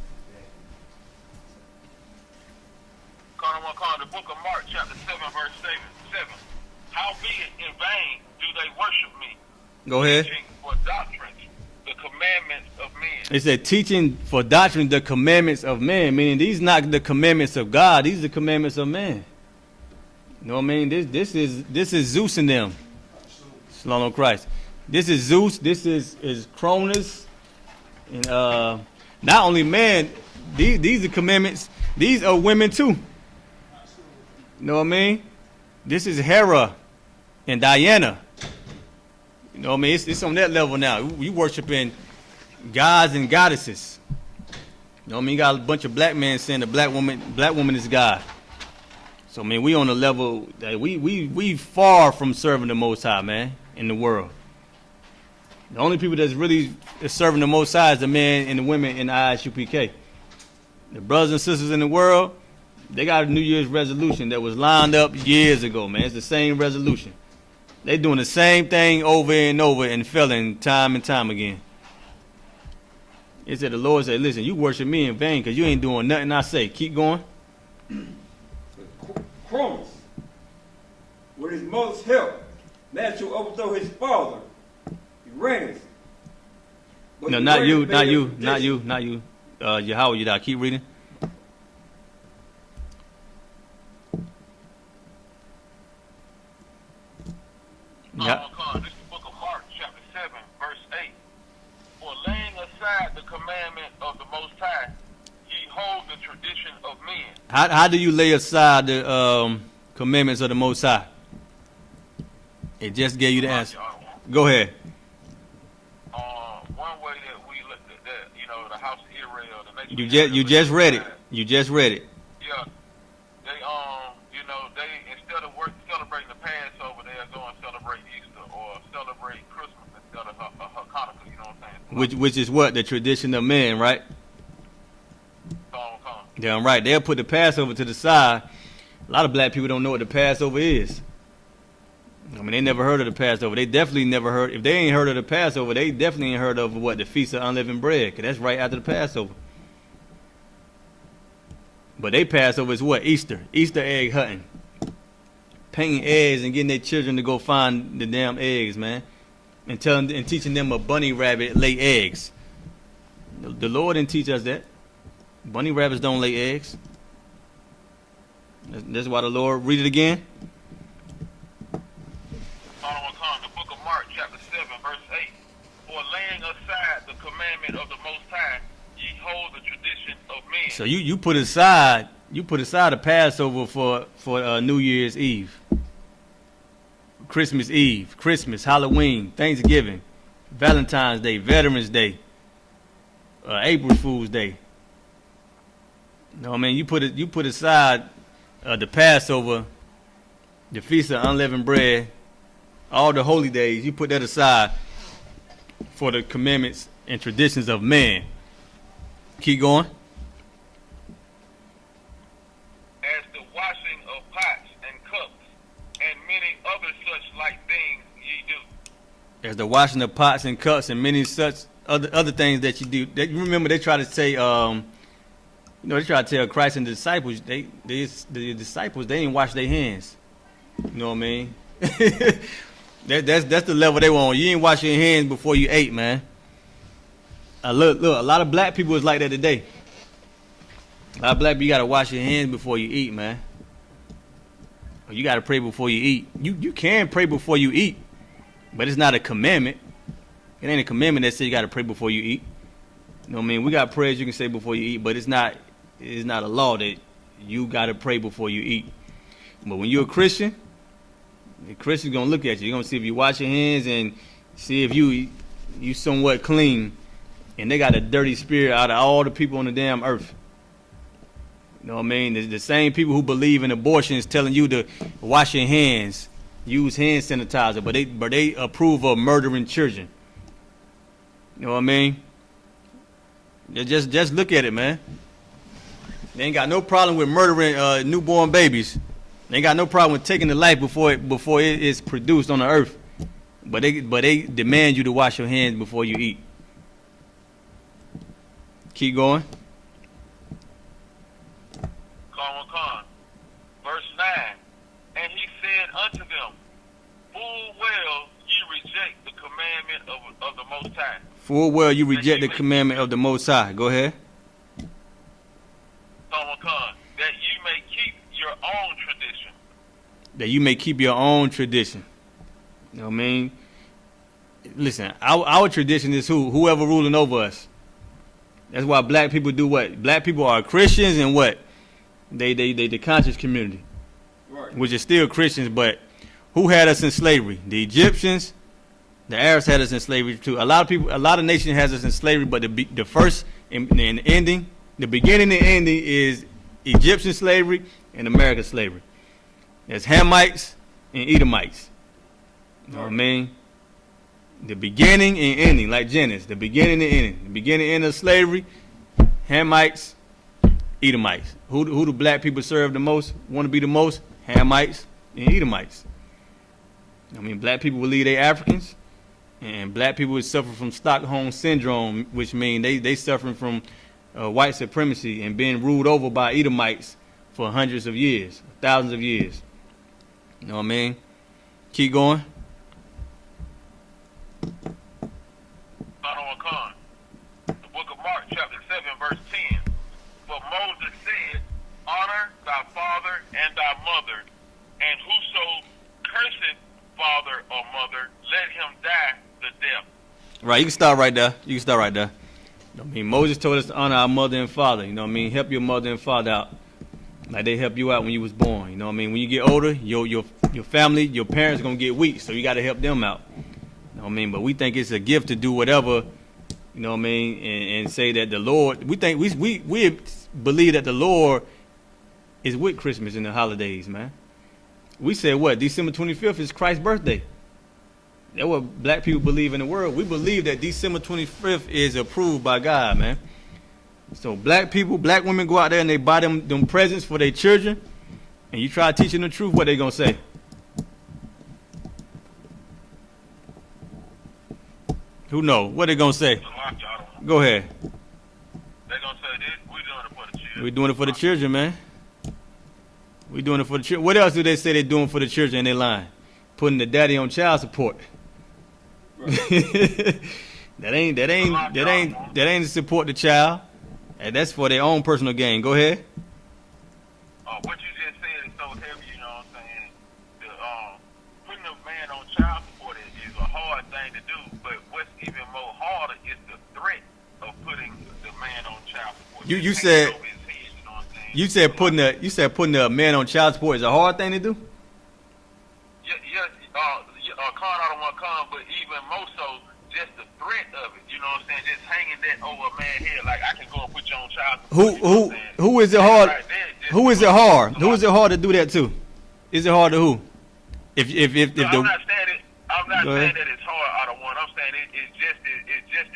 The book of Mark, chapter 7, verse 7. How be it in vain do they worship me? Go ahead. Teaching for doctrines the commandments of men. It said teaching for doctrine the commandments of men, meaning these not the commandments of God, these are the commandments of man. You know what I mean? This is Zeus and them. Shalom Christ. This is Zeus, this is Cronus, and not only man, these are commandments, these are women too. You know what I mean? This is Hera and Diana. You know what I mean? It's on that level now. We worshiping gods and goddesses. You know what I mean? You got a bunch of black men saying the black woman is God. So I mean, we on a level that we far from serving the Most High, man, in the world. The only people that's really serving the Most High is the men and the women in the I.S.U.P.K. The brothers and sisters in the world, they got a New Year's resolution that was lined up years ago, man. It's the same resolution. They doing the same thing over and over and failing time and time again. It said the Lord said, listen, you worship me in vain because you ain't doing nothing I say. Keep going. Cronus, with his mother's help, man to overthrow his father, Uranus. But No, not you, Uranus not made a you, not prediction. you, not you. Yahweh, you keep reading. Yeah. This is the book of Mark, chapter 7, verse 8. For laying aside the commandment of the Most High, ye hold the tradition of men. How do you lay aside the commandments of the Most High? It just gave you the answer. Go ahead. One way that we look at that, you know, the house of Israel, the nation. You just read it. You just read it. Yeah. They you know, they instead of celebrating the Passover, they'll go and celebrate Easter or celebrate Christmas instead of Hanukkah. You know what I'm saying? Which is what? The tradition of men, right? Damn right. They'll put the Passover to the side. A lot of black people don't know what the Passover is. I mean, they never heard of the Passover. They definitely never heard. If they ain't heard of the Passover, they definitely ain't heard of what? The Feast of Unleavened Bread. Because that's right after the Passover. But they Passover is what? Easter. Easter egg hunting. Painting eggs and getting their children to go find the damn eggs, man. And teaching them a bunny rabbit lay eggs. The Lord didn't teach us that. Bunny rabbits don't lay eggs. That's why the Lord, read it again. The book of Mark, chapter 7, verse 8. For laying aside the commandment of the Most High, ye hold the tradition of men. So you put aside the Passover for New Year's Eve, Christmas Eve, Christmas, Halloween, Thanksgiving, Valentine's Day, Veterans Day, April Fool's Day. No, I mean you put aside the Passover, the Feast of Unleavened Bread, all the holy days. You put that aside for the commandments and traditions of man. Keep going. As the washing of pots and cups, and many other such like things ye do. As the washing of pots and cups and many such other things that you do. You remember they try to say, they try to tell Christ and the disciples, the disciples, they didn't wash their hands. You know what I mean? That's the level they want. You ain't wash your hands before you ate, man. Look, a lot of black people is like that today. A lot of black people, you gotta wash your hands before you eat, man. You gotta pray before you eat. You can pray before you eat, but it's not a commandment. It ain't a commandment that says you gotta pray before you eat. You know what I mean? We got prayers you can say before you eat, but it's not a law that you gotta pray before you eat. But when you're a Christian, the Christian's gonna look at you. You're gonna see if you wash your hands and see if you somewhat clean. And they got a dirty spirit out of all the people on the damn earth. You know what I mean? The same people who believe in abortion is telling you to wash your hands, use hand sanitizer, but they approve of murdering children. You know what I mean? Just look at it, man. They ain't got no problem with murdering newborn babies. They ain't got no problem with taking the life before it is produced on the earth. But they demand you to wash your hands before you eat. Keep going. Verse 9. And he said unto them, full well ye reject the commandment of the Most High. Full well you reject the commandment of the Most High. Go ahead. That you may keep your own tradition. That you may keep your own tradition. You know what I mean? Listen, our tradition is whoever ruling over us. That's why black people do what? Black people are Christians and what? They the conscious community. Right. Which is still Christians, but who had us in slavery? The Egyptians, the Arabs had us in slavery too. A lot of nations has us in slavery, but the first and the ending, the beginning and ending is Egyptian slavery and American slavery. There's Hamites and Edomites. You know what I mean? The beginning and ending, like Genesis, the beginning and ending. The beginning and end of slavery, Hamites, Edomites. Who do black people serve the most, want to be the most? Hamites and Edomites. I mean, black people will lead their Africans, and black people would suffer from Stockholm syndrome, which means they suffering from white supremacy and being ruled over by Edomites for hundreds of years, thousands of years. You know what I mean? Keep going. thy father and thy mother, and whoso curseth father or mother, let him die the death. Right, you can start right there. You can start right there. You know what I mean? Moses told us to honor our mother and father. You know what I mean? Help your mother and father out. Like they help you out when you was born. You know what I mean? When you get older, your family, your parents are gonna get weak, so you gotta help them out. You know what I mean? But we think it's a gift to do whatever, you know what I mean, and say that the Lord, we think we believe that the Lord is with Christmas and the holidays, man. We said what? December 25th is Christ's birthday. That's what black people believe in the world. We believe that December 25th is approved by God, man. So black people, black women go out there and they buy them presents for their children, and you try teaching the truth, what they gonna say? Who know? What they gonna say? Go ahead. They gonna say this, we doing it for the children. We doing it for the children, man. We doing it for the children. What else do they say they're doing for the children and they lying? Putting the daddy on child support. Right. that ain't to support the child. And that's for their own personal gain. Go ahead. What you just said is so heavy, you know what I'm saying? Putting a man on child support is a hard thing to do, but what's even more harder is the threat of putting the man on child support. You said putting a man on child support is a hard thing to do? Yes, con out of one con, but even more so, just the threat of it, you know what I'm saying? Just hanging that over a man's head, like I can go and put you on child support. Who is it hard? Right there, who is it hard? Who is it hard to do that to? Is it hard to who? I'm not saying that it's hard out of one. I'm saying it's just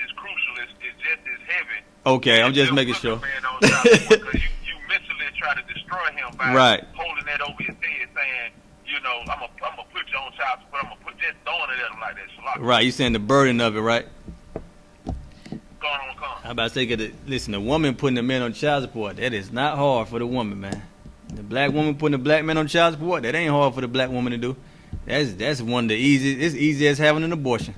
as crucial. It's just as heavy. Okay, I'm just making sure. Because you mentally try to destroy him by holding that over his head, saying, you know, I'm gonna put you on child support. I'm gonna put just throwing it at him like that. Right, you saying the burden of it, right? Come. I'm about to say, listen, the woman putting the man on child support, that is not hard for the woman, man. The black woman putting the black man on child support, that ain't hard for the black woman to do. That's one of the easiest. It's easy as having an abortion.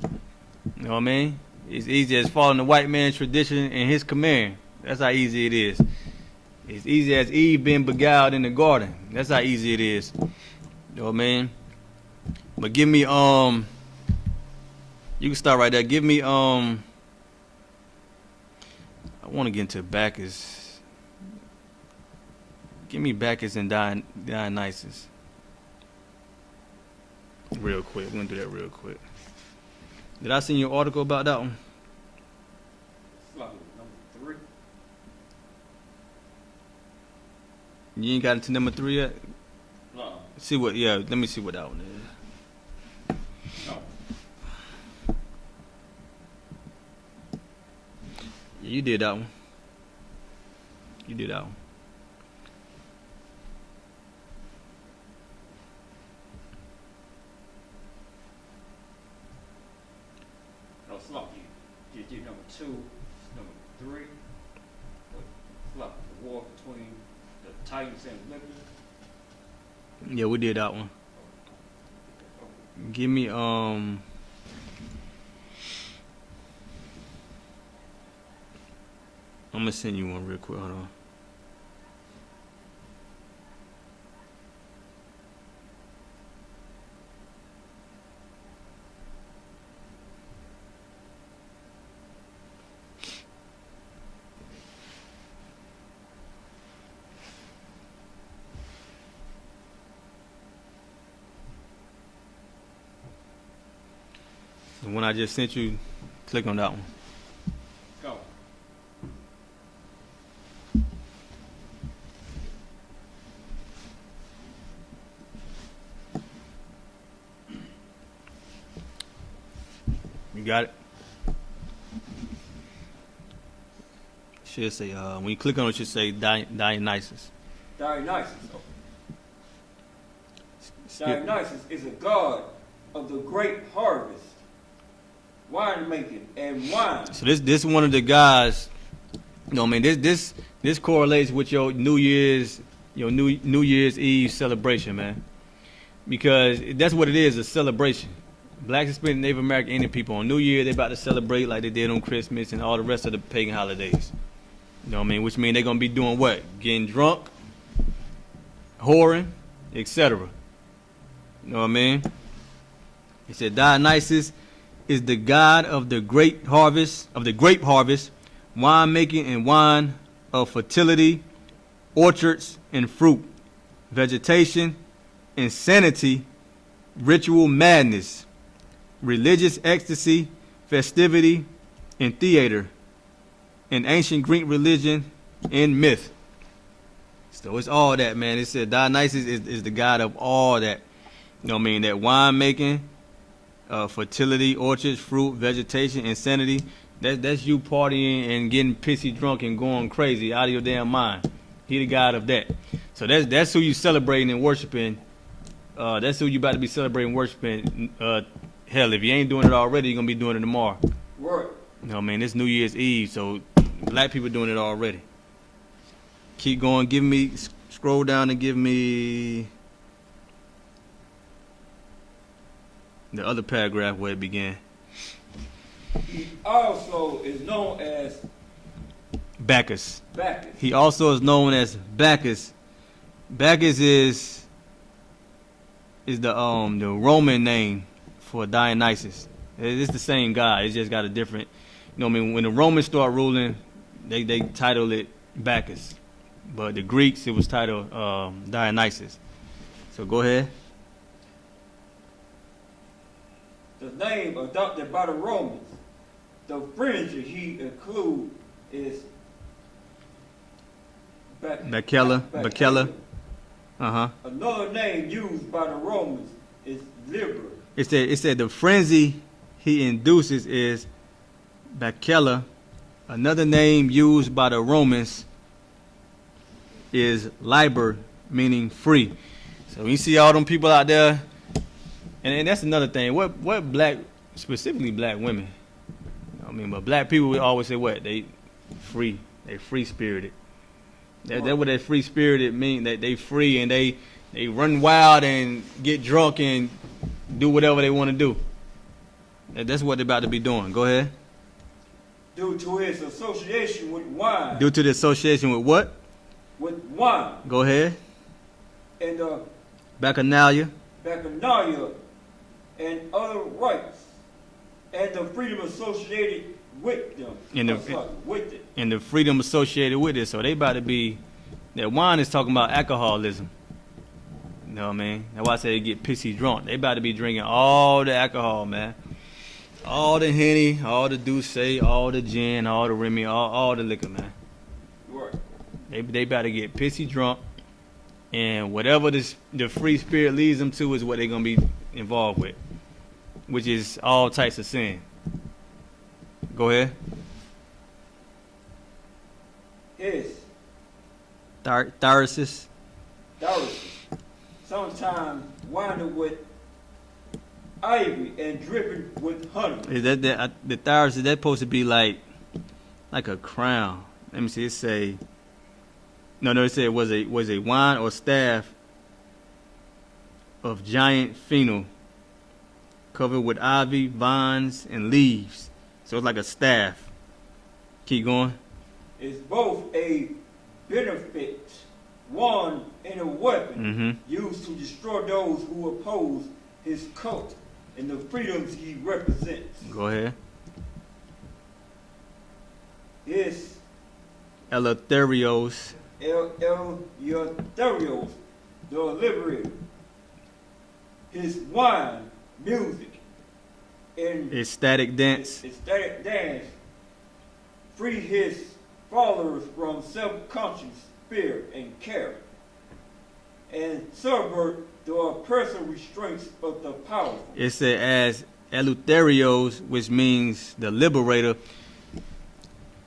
You know what I mean? It's easy as following the white man's tradition and his command. That's how easy it is. It's easy as Eve being beguiled in the garden. That's how easy it is. You know what I mean? But give me, you can start right there. Give me, I want to get into Bacchus. Give me Bacchus and Dionysus. Real quick. We're going to do that real quick. Did I send you an article about that one? Number 3. You ain't got into number 3 yet? No. Let me see what that one is. No. Yeah, you did that one. No, Slump, you did number 2, number 3. Slump, the war between the Titans and Liberty. Yeah, we did that one. Give me I'm gonna send you one real quick. Hold on. The one I just sent you, click on that one. Go. You got it? Should say, when you click on it, it should say Dionysus. Dionysus. Dionysus is a god of the great harvest, wine making, and wine. So this is one of the guys. You know what I mean? This correlates with your New Year's Eve celebration, man. Because that's what it is, a celebration. Blacks, Hispanic, Native American, Indian people on New Year, they about to celebrate like they did on Christmas and all the rest of the pagan holidays. You know what I mean? Which means they're gonna be doing what? Getting drunk, whoring, etc. You know what I mean? He said Dionysus is the god of the grape harvest, wine making and wine of fertility, orchards and fruit, vegetation, insanity, ritual madness, religious ecstasy, festivity, and theater, in ancient Greek religion and myth. So it's all that, man. It said Dionysus is the god of all that. You know what I mean? That wine making, fertility, orchards, fruit, vegetation, insanity. That's you partying and getting pissy drunk and going crazy out of your damn mind. He the god of that. So that's who you celebrating and worshiping. That's who you about to be celebrating and worshiping. Hell, if you ain't doing it already, you're gonna be doing it tomorrow. Right. You know what I mean? It's New Year's Eve, so black people doing it already. Keep going. Scroll down and give me the other paragraph where it began. He also is known as Bacchus. Bacchus. He also is known as Bacchus. Bacchus is the Roman name for Dionysus. It's the same guy. It's just got a different. You know what I mean? When the Romans start ruling, they titled it Bacchus, but the Greeks it was titled Dionysus. So go ahead. The name adopted by the Romans. The frenzy he include is Bacchella. Another name used by the Romans is liver. It said the frenzy he induces is Bacchella. Another name used by the Romans is liber, meaning free. So you see all them people out there, and that's another thing. What black, specifically black women, you know what I mean, but black people we always say what? They free spirited. That's what that free spirited mean. That they free and they run wild and get drunk and do whatever they want to do. That's what they're about to be doing. Go ahead. Due to his association with wine. Due to the association with what? With wine. Go ahead. And Bacchanalia. And other rights. And the freedom associated with them. And the freedom associated with it. So they about to be, that wine is talking about alcoholism. You know what I mean? That's why I say they get pissy drunk. They about to be drinking all the alcohol, man. All the Henny, all the Douce, all the gin, all the Remy, all the liquor, man. Right. They about to get pissy drunk, and whatever the free spirit leads them to is what they're gonna be involved with, which is all types of sin. Go ahead. Yes. Thyrosis. Sometimes winded with ivy and dripping with honey. Is that the thyrosis? That's supposed to be like a crown. Let me see. It say. No. It said it was a wine or staff of giant fennel, covered with ivy, vines, and leaves. So it's like a staff. Keep going. It's both a benefit, one, and a weapon used to destroy those who oppose his cult and the freedoms he represents. Go ahead. It's Eleutherios. Eleutherios, the liberator. His wine, music, and Ecstatic dance. Free his followers from self-conscious fear and care, and subvert the oppressive restraints of the powerful. It said as Eleutherios, which means the liberator.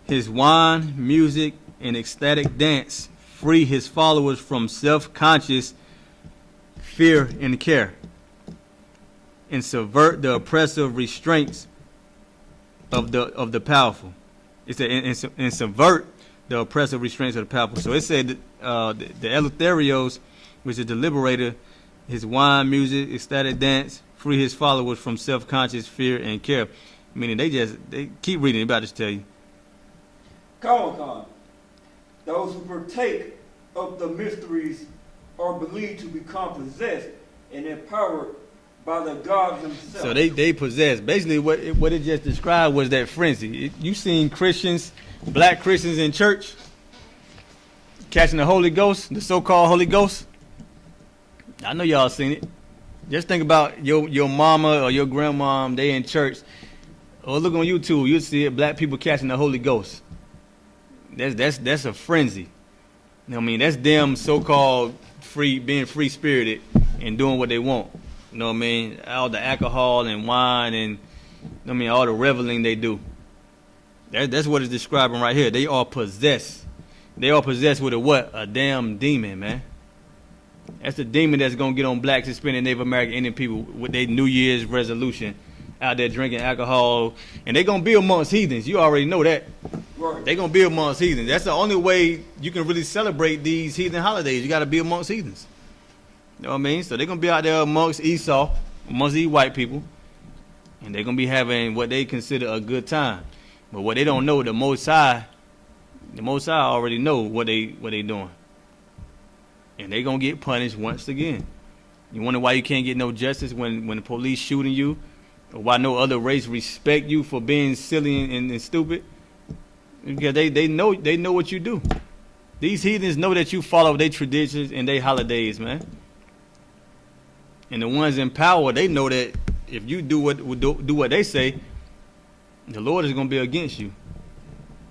His wine, music, and ecstatic dance free his followers from self-conscious fear and care, and subvert the oppressive restraints of the powerful. It said and subvert the oppressive restraints of the powerful. So it said the Eleutherios, which is the liberator, his wine, music, ecstatic dance, free his followers from self-conscious fear and care. Meaning they keep reading. About to tell you. Comic-Con, those who partake of the mysteries are believed to become possessed and empowered by the God himself. So they possess. Basically, what it just described was that frenzy. You seen Christians, black Christians in church, catching the Holy Ghost, the so-called Holy Ghost. I know y'all seen it. Just think about your mama or your grandmom, they in church. Or look on YouTube, you'll see it, black people catching the Holy Ghost. That's a frenzy. You know what I mean? That's them so-called being free-spirited and doing what they want. You know what I mean? All the alcohol and wine and, I mean, all the reveling they do. That's what it's describing right here. They are possessed. They are possessed with a what? A damn demon, man. That's the demon that's going to get on blacks, Hispanic, Native American, Indian people with their New Year's resolution out there drinking alcohol. And they're going to be amongst heathens. You already know that. Right. They're going to be amongst heathens. That's the only way you can really celebrate these heathen holidays. You got to be amongst heathens. You know what I mean? So they're going to be out there amongst Esau, amongst these white people. And they're going to be having what they consider a good time. But what they don't know, the Most High already know what they doing. And they're going to get punished once again. You wonder why you can't get no justice when the police shooting you? Or why no other race respect you for being silly and stupid? Because they know what you do. These heathens know that you follow their traditions and their holidays, man. And the ones in power, they know that if you do what they say, the Lord is going to be against you. You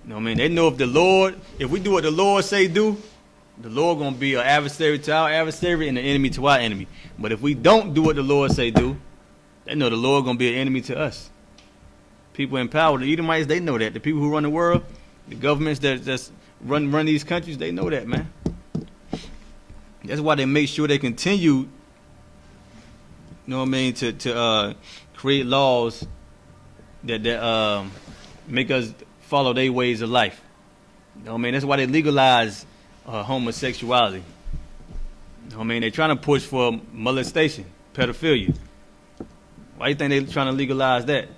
know what I mean? They know if we do what the Lord say do, the Lord going to be an adversary to our adversary and an enemy to our enemy. But if we don't do what the Lord say do, they know the Lord going to be an enemy to us. People in power, the Edomites, they know that. The people who run the world, the governments that run these countries, they know that, man. That's why they make sure they continue, you know what I mean, to create laws that make us follow their ways of life. You know what I mean? That's why they legalize homosexuality. You know what I mean? They're trying to push for molestation, pedophilia. Why do you think they're trying to legalize that?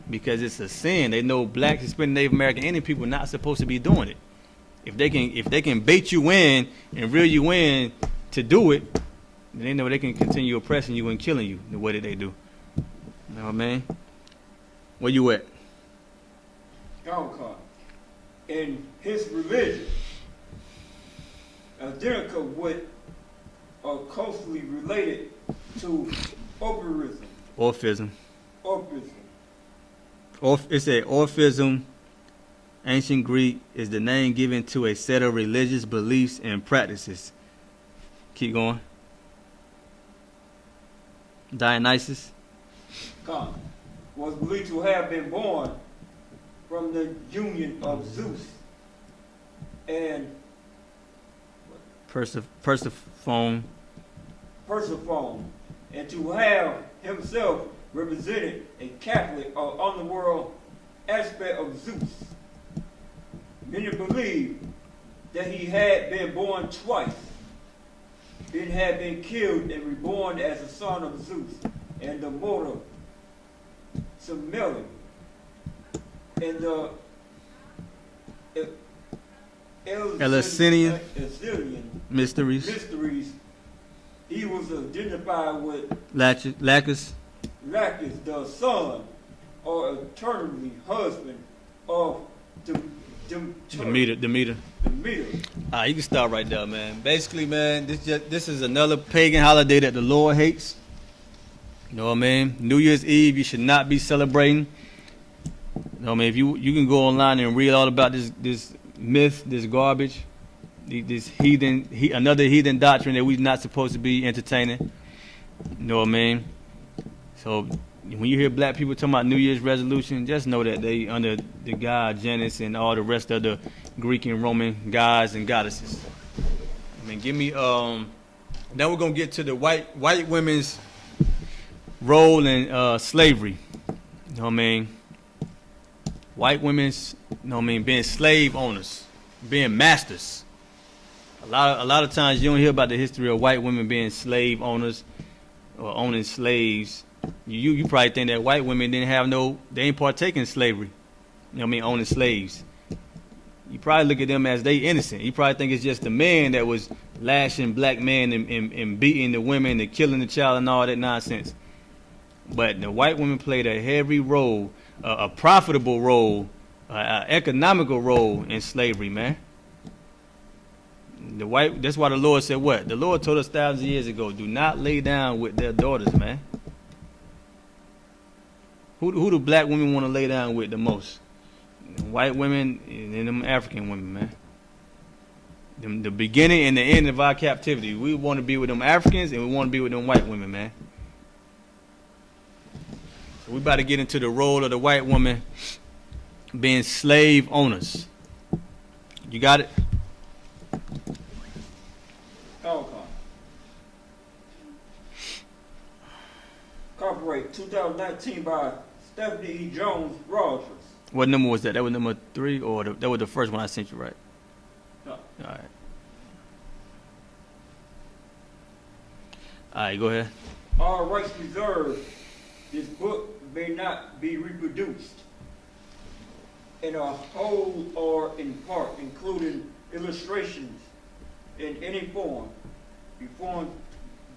Because it's a sin. They know black, Hispanic, Native American, Indian people are not supposed to be doing it. If they can bait you in and reel you in to do it, then they know they can continue oppressing you and killing you the way that they do. You know what I mean? Where you at? In his religion, identical with or closely related to Orphism. It said Orphism, ancient Greek, is the name given to a set of religious beliefs and practices. Keep going. Dionysus was believed to have been born from the union of Zeus and Persephone, and to have himself represented a Catholic or underworld aspect of Zeus. Many believe that he had been born twice, then had been killed and reborn as a son of Zeus and the mortal Semele. And the Eleusinian mysteries, he was identified with Lacus, the son or eternally husband of Demeter. You can start right there, man. Basically, man, this is another pagan holiday that the Lord hates. You know what I mean? New Year's Eve, you should not be celebrating. You know what I mean? If you can go online and read all about this myth, this garbage, this another heathen doctrine that we're not supposed to be entertaining. You know what I mean? So when you hear black people talking about New Year's resolution, just know that they under the god Janus and all the rest of the Greek and Roman gods and goddesses. I mean, give me now we're gonna get to the white women's role in slavery. You know what I mean? White women's, you know what I mean, being slave owners, being masters. A lot of times you don't hear about the history of white women being slave owners or owning slaves. You probably think that white women they ain't partake in slavery. You know what I mean, owning slaves. you probably look at them as they innocent. You probably think it's just the man that was lashing black men and beating the women and killing the child and all that nonsense. But the white women played a heavy role, a profitable role, an economical role in slavery, man. That's why the Lord said what? The Lord told us thousands of years ago, do not lay down with their daughters, man. Who do black women want to lay down with the most? White women and them African women, man. The beginning and the end of our captivity. We want to be with them Africans and we want to be with them white women, man. So we about to get into the role of the white woman being slave owners. You got it? Okay. Copyright 2019 by Stephanie E. Jones Rogers. What number was that? That was number 3, or that was the first one I sent you, right? No. All right. All right, go ahead. All rights reserved. This book may not be reproduced in a whole or in part, including illustrations in any form, before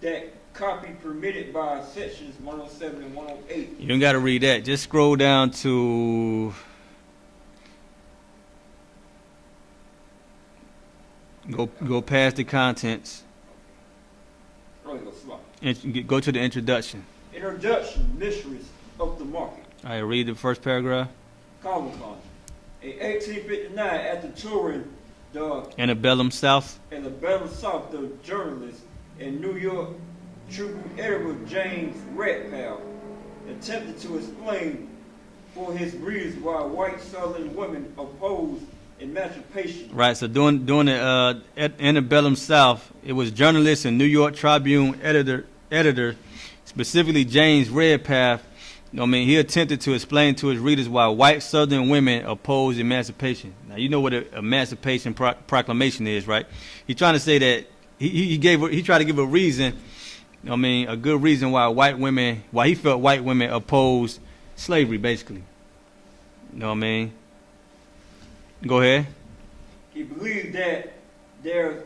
that copy permitted by sections 107 and 108. You don't got to read that. Just scroll down to go past the contents. And go to the introduction. Introduction, mysteries of the market. All right, read the first paragraph. Comic-Con. In 1859, after touring the Antebellum South. South, the journalist in New York, Tribune editor James Redpath attempted to explain for his readers why white Southern women opposed emancipation. Right, so during the Antebellum South, it was journalist and New York Tribune editor, specifically James Redpath. He attempted to explain to his readers why white Southern women opposed emancipation. Now, you know what an Emancipation Proclamation is, right? He's trying to say that he tried to give a reason. A good reason why he felt white women opposed slavery, basically. You know what I mean? Go ahead. He believed that their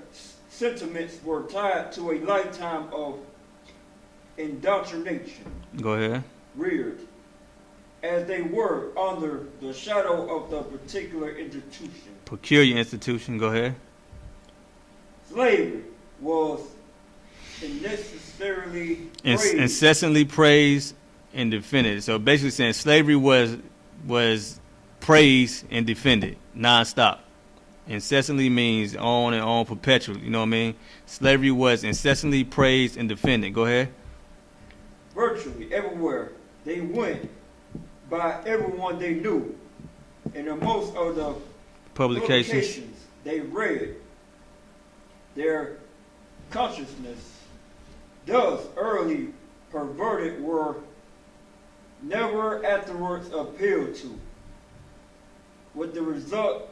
sentiments were tied to a lifetime of indoctrination. Go ahead. Reared, as they were under the shadow of the particular institution. Peculiar institution. Go ahead. Slavery was incessantly praised and defended. So basically saying slavery was praised and defended nonstop. Incessantly means on and on, perpetually. You know what I mean? Slavery was incessantly praised and defended. Go ahead. Virtually everywhere they went, by everyone they knew, and in most of the publications they read, their consciousness, thus early perverted, were never afterwards appealed to, with the result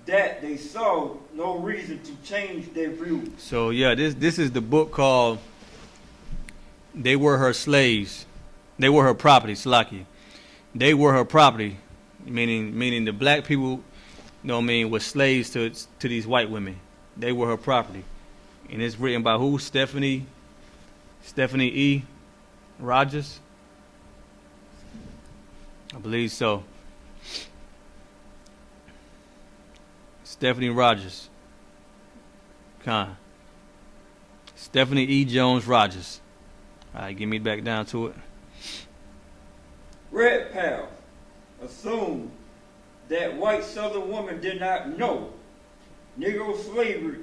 that they saw no reason to change their views. So yeah, this is the book called They Were Her Slaves. They were her property, Salaki. They were her property, meaning the black people, were slaves to these white women. They were her property. And it's written by who? Stephanie E. Rogers? I believe so. Stephanie Rogers. Stephanie E. Jones Rogers. All right, get me back down to it. Redpath assumed that white Southern women did not know Negro slavery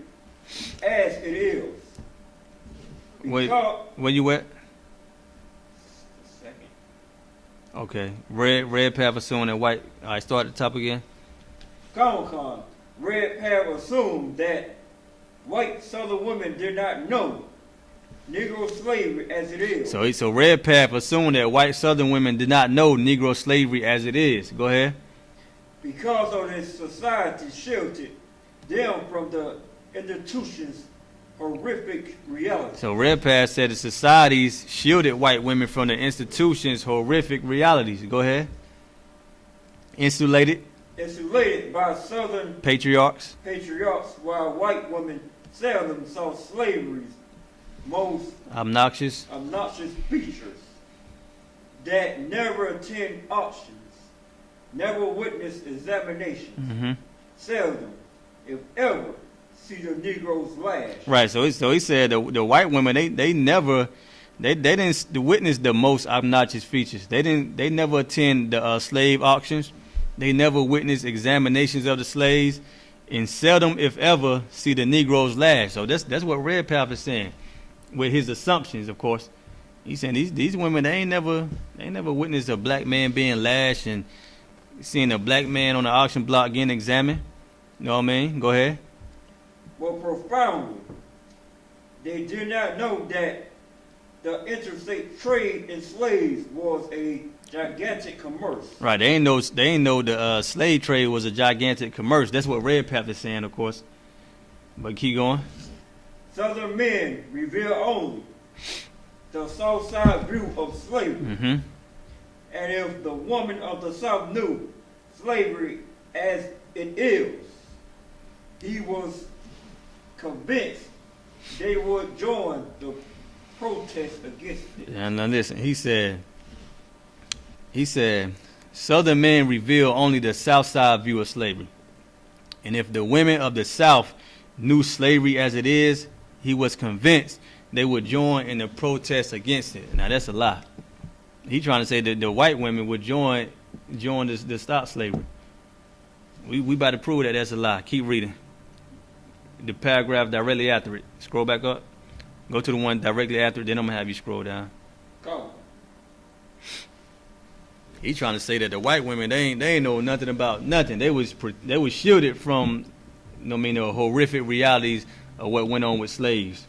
as it is. Wait, where you at? Second. Okay, Redpath assumed that white. All right, start at the top again. Comic-Con. Redpath assumed that white Southern women did not know Negro slavery as it is. So Redpath assumed that white Southern women did not know Negro slavery as it is. Go ahead. Because of this society shielded them from the institution's horrific reality. So Redpath said the societies shielded white women from the institution's horrific realities. Go ahead. Insulated. insulated by Southern patriarchs. patriarchs, while white women seldom saw slavery's most Obnoxious. obnoxious features, that never attend auctions, never witness examinations, Mm-hmm. seldom, if ever, see the Negroes lash. Right. So he said the white women they never they didn't witness the most obnoxious features. They never attend the slave auctions. They never witness examinations of the slaves, and seldom, if ever, see the Negroes lash. So that's what Red Path is saying, with his assumptions, of course. He's saying these women they ain't never witnessed a black man being lashed and seeing a black man on the auction block getting examined. You know what I mean? Go ahead. But profoundly, they did not know that the interstate trade in slaves was a gigantic commerce. Right. They ain't know the slave trade was a gigantic commerce. That's what Red Path is saying, of course. But keep going. Southern men reveal only the South Side view of slavery. Mm-hmm. And if the woman of the South knew slavery as it is, he was convinced they would join the protest against it. And now listen, he said, Southern men reveal only the South Side view of slavery. And if the women of the South knew slavery as it is, he was convinced they would join in the protest against it. Now that's a lie. He trying to say that the white women would join to stop slavery. We about to prove that that's a lie. Keep reading. The paragraph directly after it. Scroll back up. Go to the one directly after it, then I'm gonna have you scroll down. Go. He trying to say that the white women they ain't know nothing about nothing. They was shielded from, the horrific realities of what went on with slaves.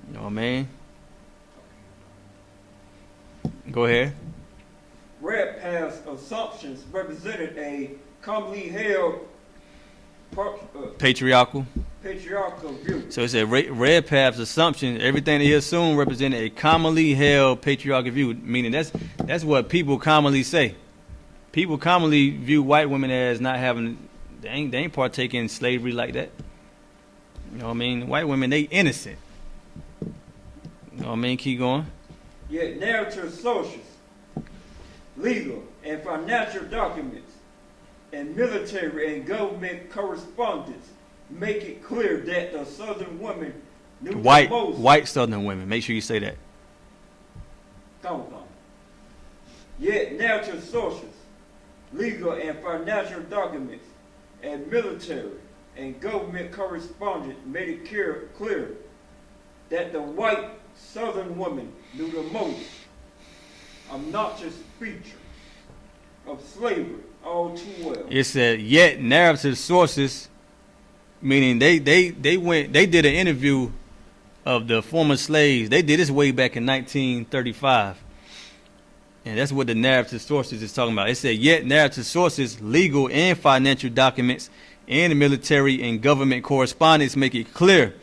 You know what I mean? Go ahead. Red Path's assumptions represented a commonly held Patriarchal. patriarchal view. So it said Red Path's assumption, everything that he assumed represented a commonly held patriarchal view, meaning that's what people commonly say. People commonly view white women as not having, they ain't partaking in slavery like that. You know what I mean? White women, they innocent. You know what I mean? Keep going. Yet narrative sources, legal and financial documents, and military and government correspondence make it clear that the Southern women knew the most. White Southern women. Make sure you say that. Yet narrative sources, legal and financial documents, and military and government correspondence made it clear that the white Southern women knew the most obnoxious feature of slavery all too well. It said, yet narrative sources, meaning they did an interview of the former slaves. They did this way back in 1935. And that's what the narrative sources is talking about. It said, yet narrative sources, legal and financial documents, and the military and government correspondence make it clear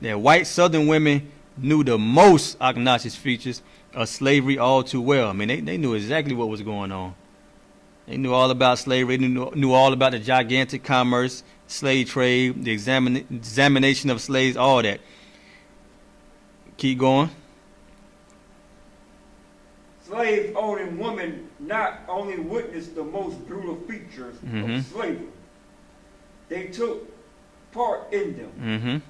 that white Southern women knew the most obnoxious features of slavery all too well. I mean, they knew exactly what was going on. They knew all about slavery. They knew all about the gigantic commerce, slave trade, the examination of slaves, all that. Keep going. Slave-owning women not only witnessed the most brutal features of slavery, they took part in them,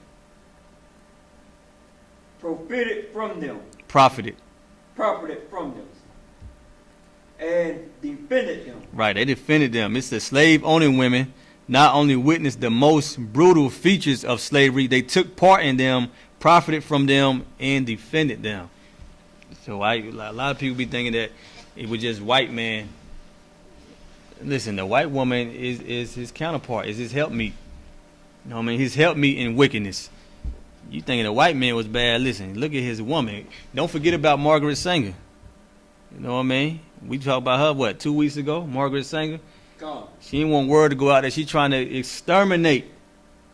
profited from them, profited from them, and defended them. Right, they defended them. It's the slave-owning women not only witnessed the most brutal features of slavery, they took part in them, profited from them, and defended them. So a lot of people be thinking that it was just white man. Listen, the white woman is his counterpart, is his helpmeet. You know what I mean? His helpmeet in wickedness. You thinking the white man was bad? Listen, look at his woman. Don't forget about Margaret Sanger. You know what I mean? We talked about her, 2 weeks ago? Margaret Sanger. God. She ain't want word to go out that she's trying to exterminate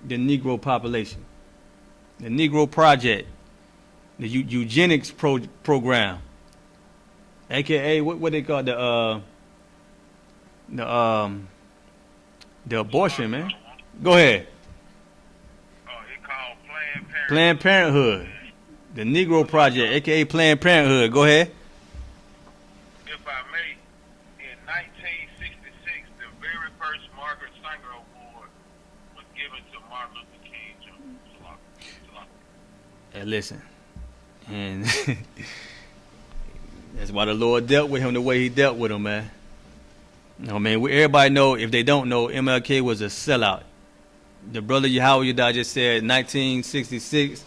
the Negro population. The Negro Project. The eugenics program. AKA, what they call The abortion, man. Go ahead. Oh, it called Planned Parenthood. Planned Parenthood. The Negro Project, a.k.a. Planned Parenthood. Go ahead. If I may, in 1966, the very first Margaret Sanger Award was given to Martin Luther King Jr. Salam. Hey, listen. And that's why the Lord dealt with him the way he dealt with him, man. No, man, everybody know, if they don't know, MLK was a sellout. The brother Yahanna just said 1966,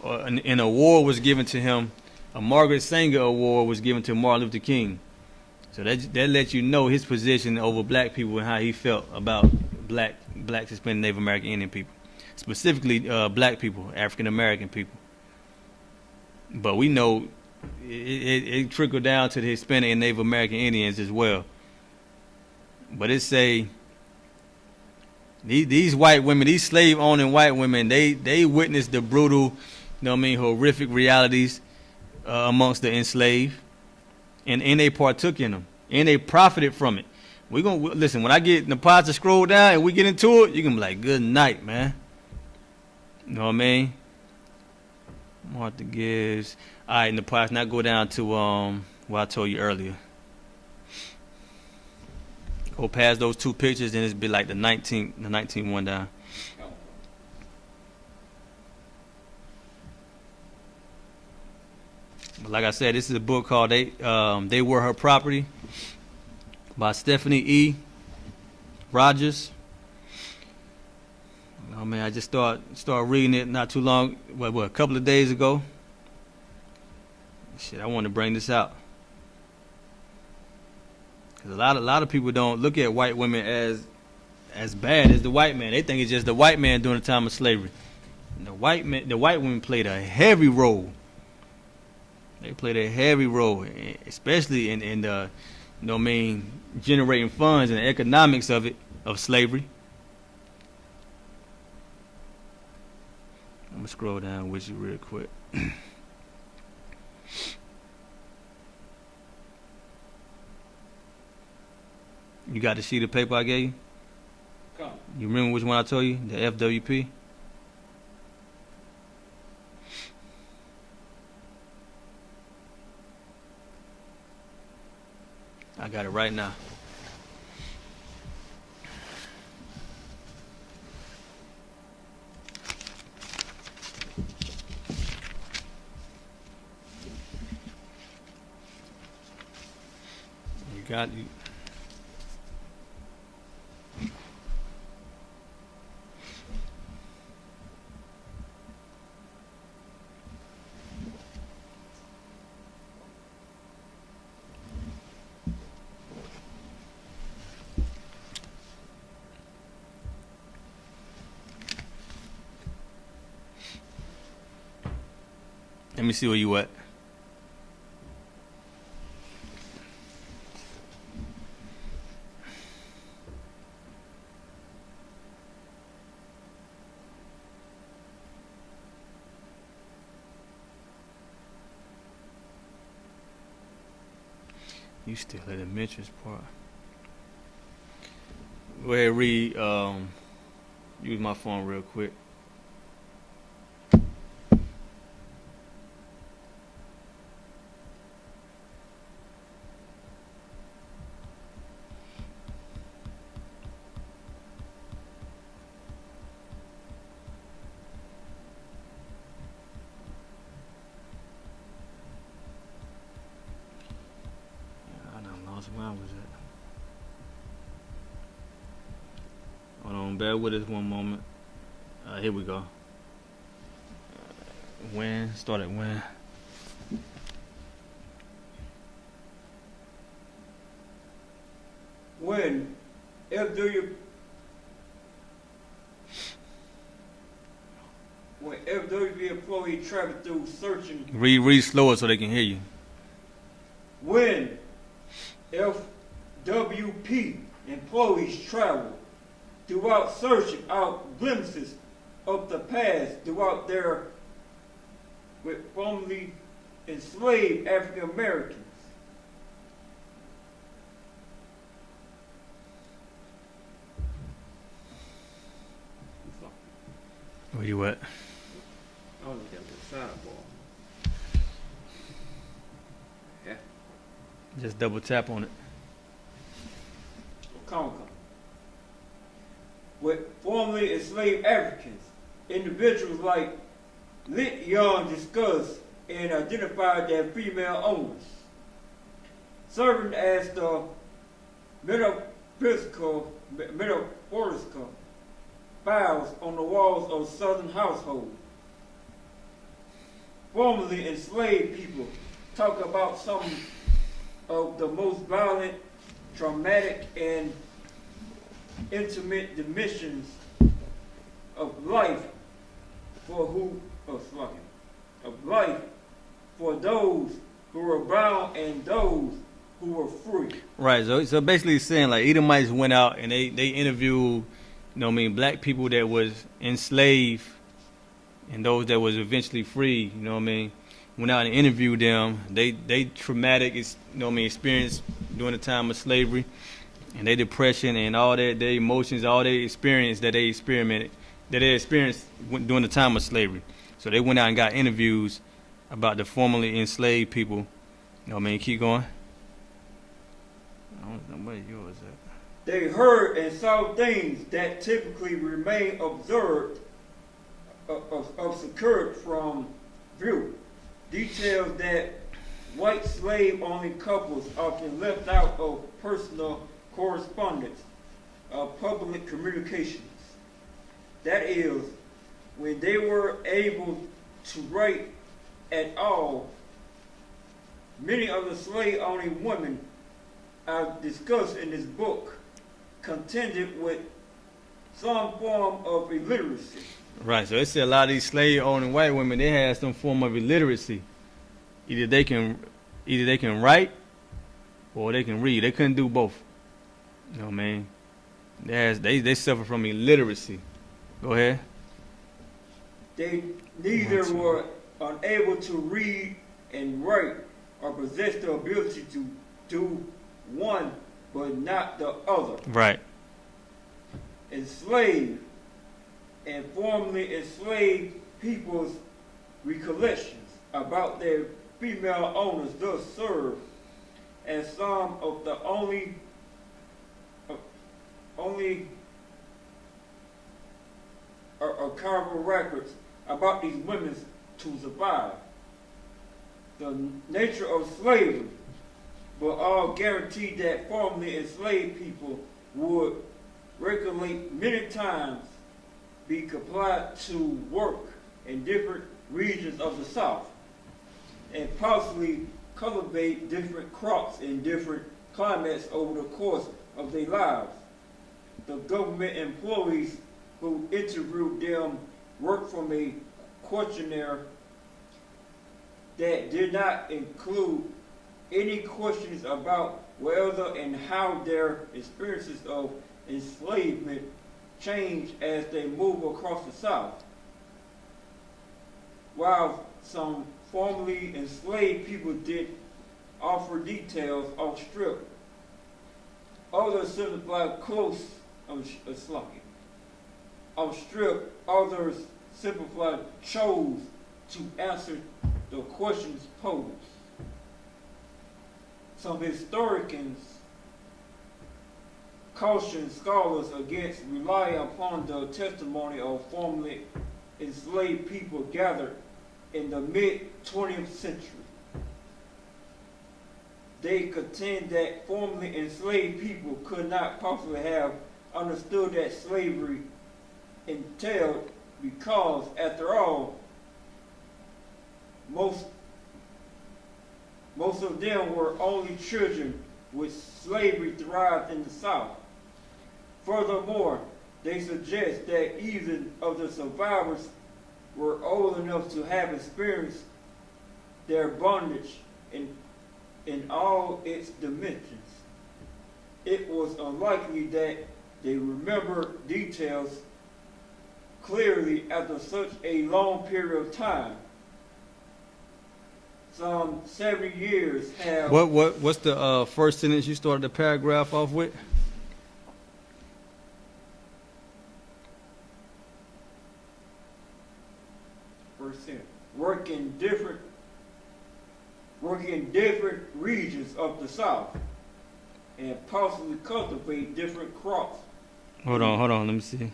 an award was given to him. A Margaret Sanger Award was given to Martin Luther King. So that lets you know his position over black people and how he felt about black, Hispanic, Native American, Indian people. Specifically black people, African American people. But we know it trickled down to the Hispanic and Native American Indians as well. But it say these white women, these slave-owning white women, they witnessed the brutal, horrific realities amongst the enslaved, and they partook in them, and they profited from it. We gonna listen when I get the pot to scroll down and we get into it. You can be like, good night, man. You know what I mean? Martha Gibbs. All right, in the pot. Now go down to what I told you earlier. Go past those two pictures, and it's be like the 19 one down. But like I said, this is a book called They Were Her Property by Stephanie E. Rogers. Oh man, I just started reading it not too long, a couple of days ago. Shit, I want to bring this out. Cause a lot of people don't look at white women as bad as the white man. They think it's just the white man during the time of slavery. And the white women played a heavy role. They played a heavy role, especially in the, generating funds and the economics of slavery. I'm gonna scroll down with you real quick. You got the sheet of paper I gave you? Come. You remember which one I told you? The FWP? I got it right now. You got it. Let me see where you at. You still at the mentions part. Go ahead and read, use my phone real quick. Where was it? Hold on, bear with us one moment. Here we go. When? Start at when? When FWP employee traveled through searching. Read slower so they can hear you. When FWP employees travel throughout searching out glimpses of the past throughout their with formerly enslaved African Americans. Where you at? I only got the sidebar. Yeah. Just double tap on it. Come. With formerly enslaved Africans, individuals like Lit Young discussed and identified their female owners, serving as the metaphorical files on the walls of southern households. Formerly enslaved people talk about some of the most violent, traumatic, and intimate dimensions of life for those who were bound and those who were free. Right. So basically, it's saying like Edomites went out and they interviewed, black people that was enslaved and those that was eventually free. Went out and interviewed them. They traumatic, experience during the time of slavery, and their depression and all that, their emotions, all their experience that they experienced during the time of slavery. So they went out and got interviews about the formerly enslaved people. Keep going. I don't know where yours at. They heard and saw things that typically remain observed, obscured from view. Details that white slave-only couples often left out of personal correspondence of public communications. That is, when they were able to write at all, many of the slave-owning women I've discussed in this book contended with some form of illiteracy. Right, so it said a lot of these slave-owning white women, they had some form of illiteracy. Either they can write or they can read. They couldn't do both. They suffer from illiteracy. Go ahead. They neither were unable to read and write or possess the ability to do one but not the other. Right. Enslaved and formerly enslaved people's recollections about their female owners thus serve as some of the only archival records about these women to survive. The nature of slavery, but all guaranteed that formerly enslaved people would regulate many times be complied to work in different regions of the South and possibly cultivate different crops in different climates over the course of their lives. The government employees who interviewed them worked from a questionnaire that did not include any questions about whether and how their experiences of enslavement changed as they move across the South. While some formerly enslaved people did offer details of strip, others simplified close of slugging. Of strip, others simplified chose to answer the questions posed. Some historians caution scholars against relying upon the testimony of formerly enslaved people gathered in the mid-20th century. They contend that formerly enslaved people could not possibly have understood that slavery entailed because, after all, most of them were only children which slavery thrived in the South. Furthermore, they suggest that either of the survivors were old enough to have experienced their bondage in all its dimensions. It was unlikely that they remember details clearly after such a long period of time. Some 70 years have... What's the first sentence you started the paragraph off with? in different regions of the South and possibly cultivate different crops. Hold on, let me see.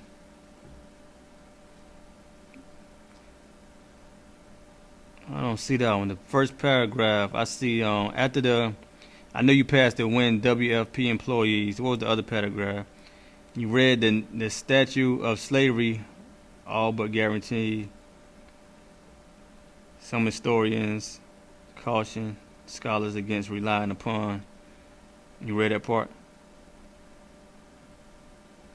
I don't see that one. The first paragraph, I see after I know you passed the when WFP employees. What was the other paragraph? You read the statute of slavery, all but guaranteed. Some historians caution scholars against relying upon. You read that part?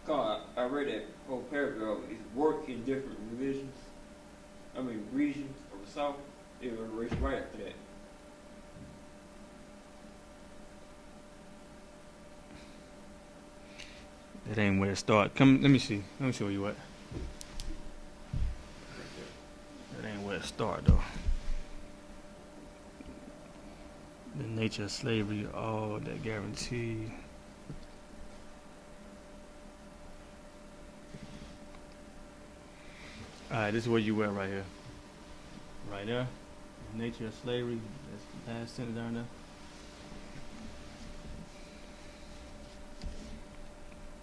I read that whole paragraph. It's work in different regions of the South. It was erased right after that. That ain't where it started. Come, let me see. Let me show you what. That ain't where it started though. The nature of slavery, all that guaranteed. Alright, this is where you were right here. Right there. The nature of slavery. That's the last sentence down there.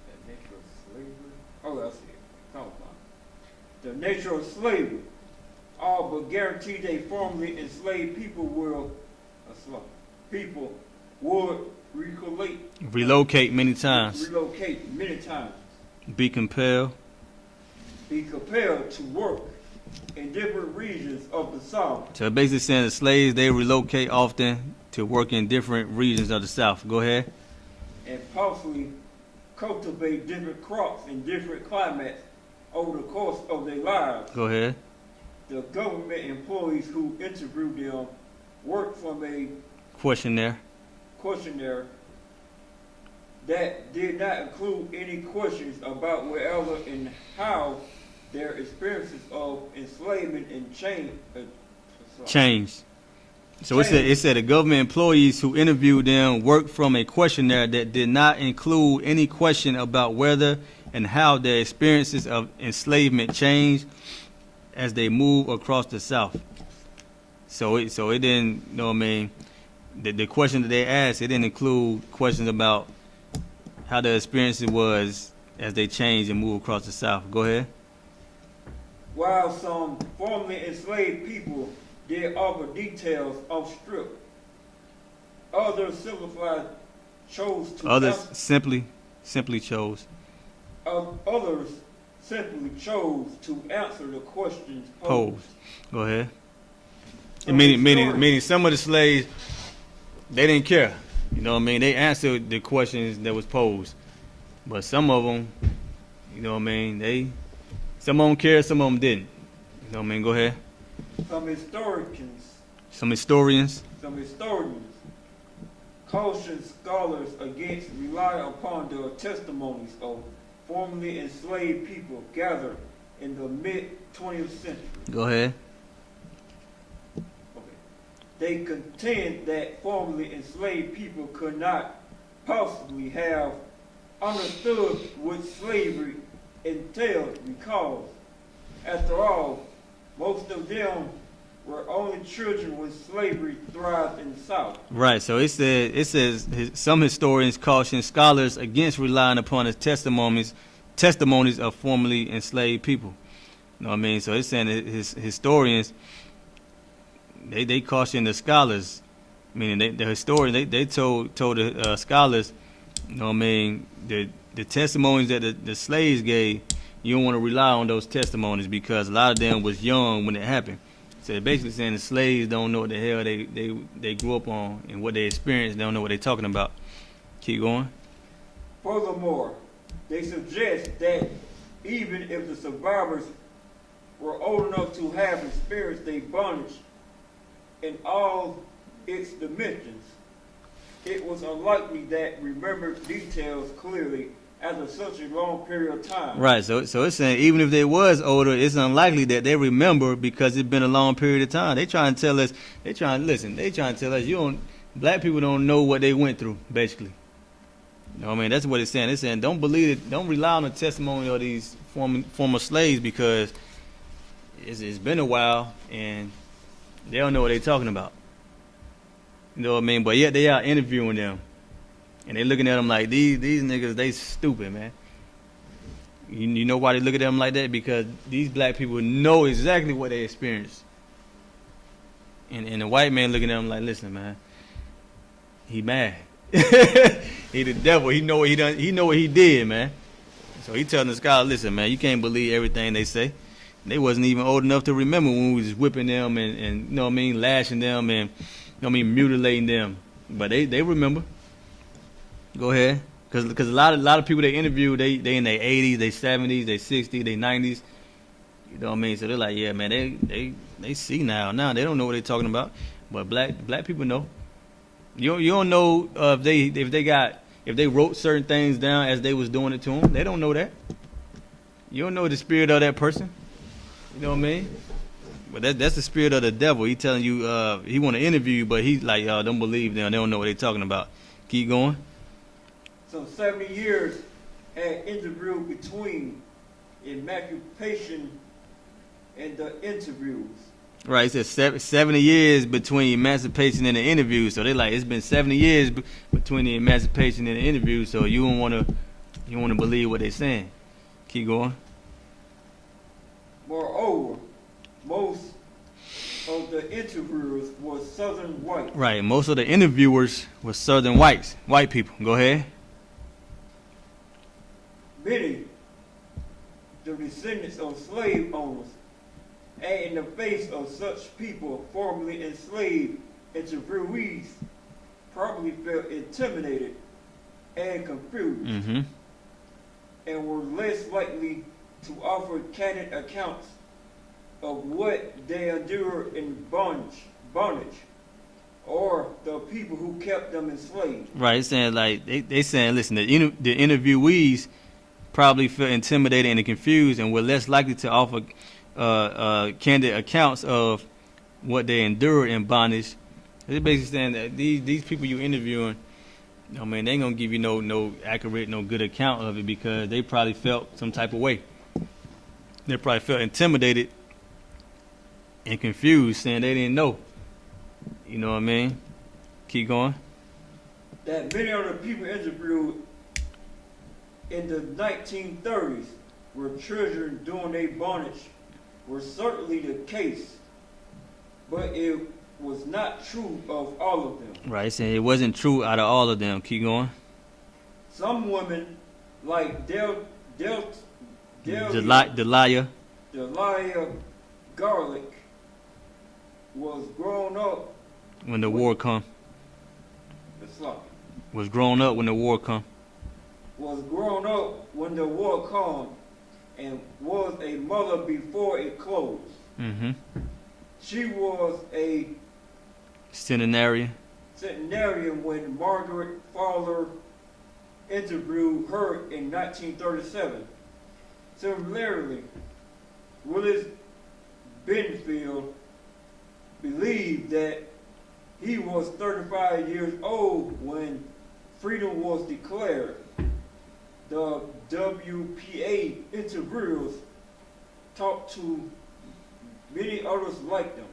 The nature of slavery. Oh, I see it. Come on. The nature of slavery. All but guaranteed they formerly enslaved people would relocate many times. Relocate many times. Be compelled To work in different regions of the South. So basically saying the slaves, they relocate often to work in different regions of the South. Go ahead. And possibly cultivate different crops in different climates over the course of their lives. Go ahead. The government employees who interviewed them worked from a questionnaire that did not include any questions about wherever and how their experiences of enslavement and change. So it said the government employees who interviewed them worked from a questionnaire that did not include any question about whether and how their experiences of enslavement changed as they move across the South. So it didn't, you know what I mean, the question that they asked, it didn't include questions about how the experience was as they changed and moved across the South. Go ahead. While some formerly enslaved people did offer details of strip, others simply chose to answer the questions posed. Go ahead. Meaning some of the slaves, they didn't care. You know what I mean? They answered the questions that was posed. But some of them, you know what I mean? Some of them cared, some of them didn't. You know what I mean? Go ahead. Some historians caution scholars against relying upon the testimonies of formerly enslaved people gathered in the mid-20th century. Go ahead. They contend that formerly enslaved people could not possibly have understood what slavery entailed because, after all, most of them were only children when slavery thrived in the South. Right. So it says some historians caution scholars against relying upon the testimonies of formerly enslaved people. You know what I mean? So it's saying that historians. They caution the scholars, meaning the historians. They told the scholars, you know what I mean, the testimonies that the slaves gave. You don't want to rely on those testimonies because a lot of them was young when it happened. So they're basically saying the slaves don't know what the hell they grew up on and what they experienced. They don't know what they're talking about. Keep going. Furthermore, they suggest that even if the survivors were old enough to have experienced their bondage in all its dimensions, it was unlikely that remembered details clearly after such a long period of time. Right, so it's saying even if they was older, it's unlikely that they remember because it's been a long period of time. They trying to tell us, black people don't know what they went through, basically. You know what I mean? That's what it's saying. It's saying don't believe it, don't rely on the testimony of these former slaves because it's been a while and They don't know what they talking about. You know what I mean? But yet they are interviewing them. And they looking at them like, these niggas, they stupid, man. You know why they look at them like that? Because these black people know exactly what they experienced. And the white man looking at them like, listen, man, he mad. He the devil. He know what he done. He know what he did, man. So he telling the scholar, listen, man, you can't believe everything they say. They wasn't even old enough to remember when we was whipping them and you know what I mean, lashing them and you know what I mean, mutilating them. But they remember. Go ahead. Because a lot of people they interview, they in their 80s, they 70s, they 60s, they 90s. You know what I mean? So they're like, yeah, man, they see now. Now they don't know what they're talking about. But black people know. You don't know if they wrote certain things down as they was doing it to them. They don't know that. You don't know the spirit of that person. You know what I mean? But that's the spirit of the devil. He telling you he want to interview you, but he's like, don't believe them. They don't know what they're talking about. Keep going. So 70 years had interviewed between emancipation and the interviews. Right, it said 70 years between emancipation and the interview. So they like, it's been 70 years between the emancipation and the interview. So you don't want to believe what they're saying. Keep going. Moreover, most of the interviewers were Southern whites. Right, most of the interviewers were Southern whites, white people. Go ahead. Many, the descendants of slave owners, and in the face of such people formerly enslaved interviewees, probably felt intimidated and confused, and were less likely to offer candid accounts of what they endured in bondage, or the people who kept them enslaved. Right, it's saying like they saying, listen, the interviewees probably felt intimidated and confused, and were less likely to offer candid accounts of what they endured in bondage. They're basically saying that these people you interviewing, I mean, they ain't gonna give you no accurate, no good account of it, because they probably felt some type of way. They probably felt intimidated and confused, saying they didn't know. You know what I mean? Keep going. That many of the people interviewed in the 1930s were children during their bondage were certainly the case, but it was not true of all of them. Right, saying it wasn't true out of all of them. Keep going. Some women, like Delia Garlic, was grown up when the war come. Was grown up when the war come. Was grown up when the war come, and was a mother before it closed. She was a centenarian when Margaret Fowler interviewed her in 1937. Similarly, Willis Benfield believed that he was 35 years old when freedom was declared. The WPA interviewers talked to many others like them.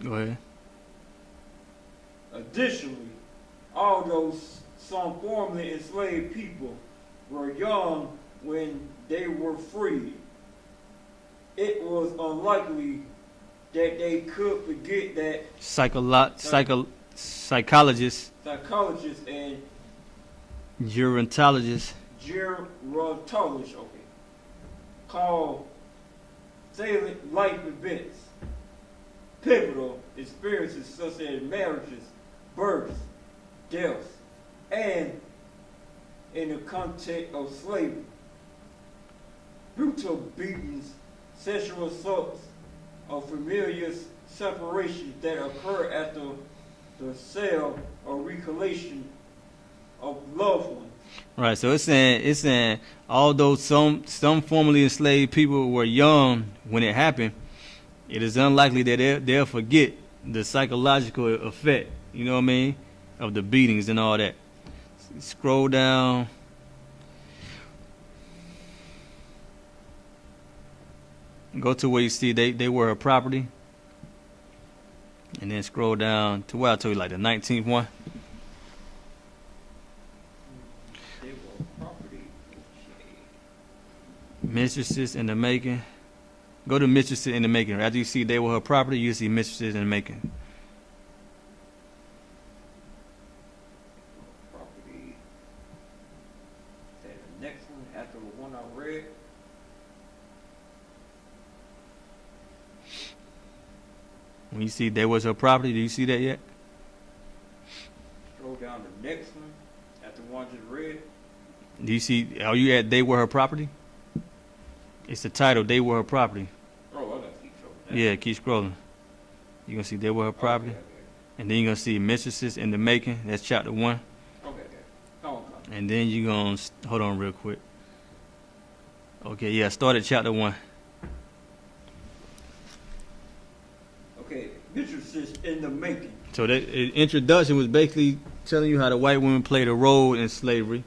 Go ahead. Additionally, although some formerly enslaved people were young when they were freed, it was unlikely that they could forget that psychologists and gerontologists call salient life events, pivotal experiences such as marriages, births, deaths, and in the context of slavery, brutal beatings, sexual assaults, or familiar separations that occur after the sale or recollection of loved ones. Right, so it's saying although some formerly enslaved people were young when it happened, it is unlikely that they'll forget the psychological effect, you know what I mean, of the beatings and all that. Scroll down. Go to where you see they were her property. And then scroll down to where I told you, like the 19th one. They were property. Okay. Mistresses in the making. Go to mistresses in the making. After you see they were her property, you see mistresses in the making. Property. Okay, the next one after the one I read. When you see they was her property, do you see that yet? Scroll down the next one after the one just read. Do you see, are you at they were her property? It's the title, they were her property. Oh, I gotta keep scrolling down. Yeah, keep scrolling. You're going to see they were her property. Okay, And then you're going to see mistresses in the making. That's chapter 1. okay. Okay. Come on. And then you're going to, hold on real quick. Okay, yeah, start at chapter 1. Okay, mistresses in the making. So that introduction was basically telling you how the white women played a role in slavery.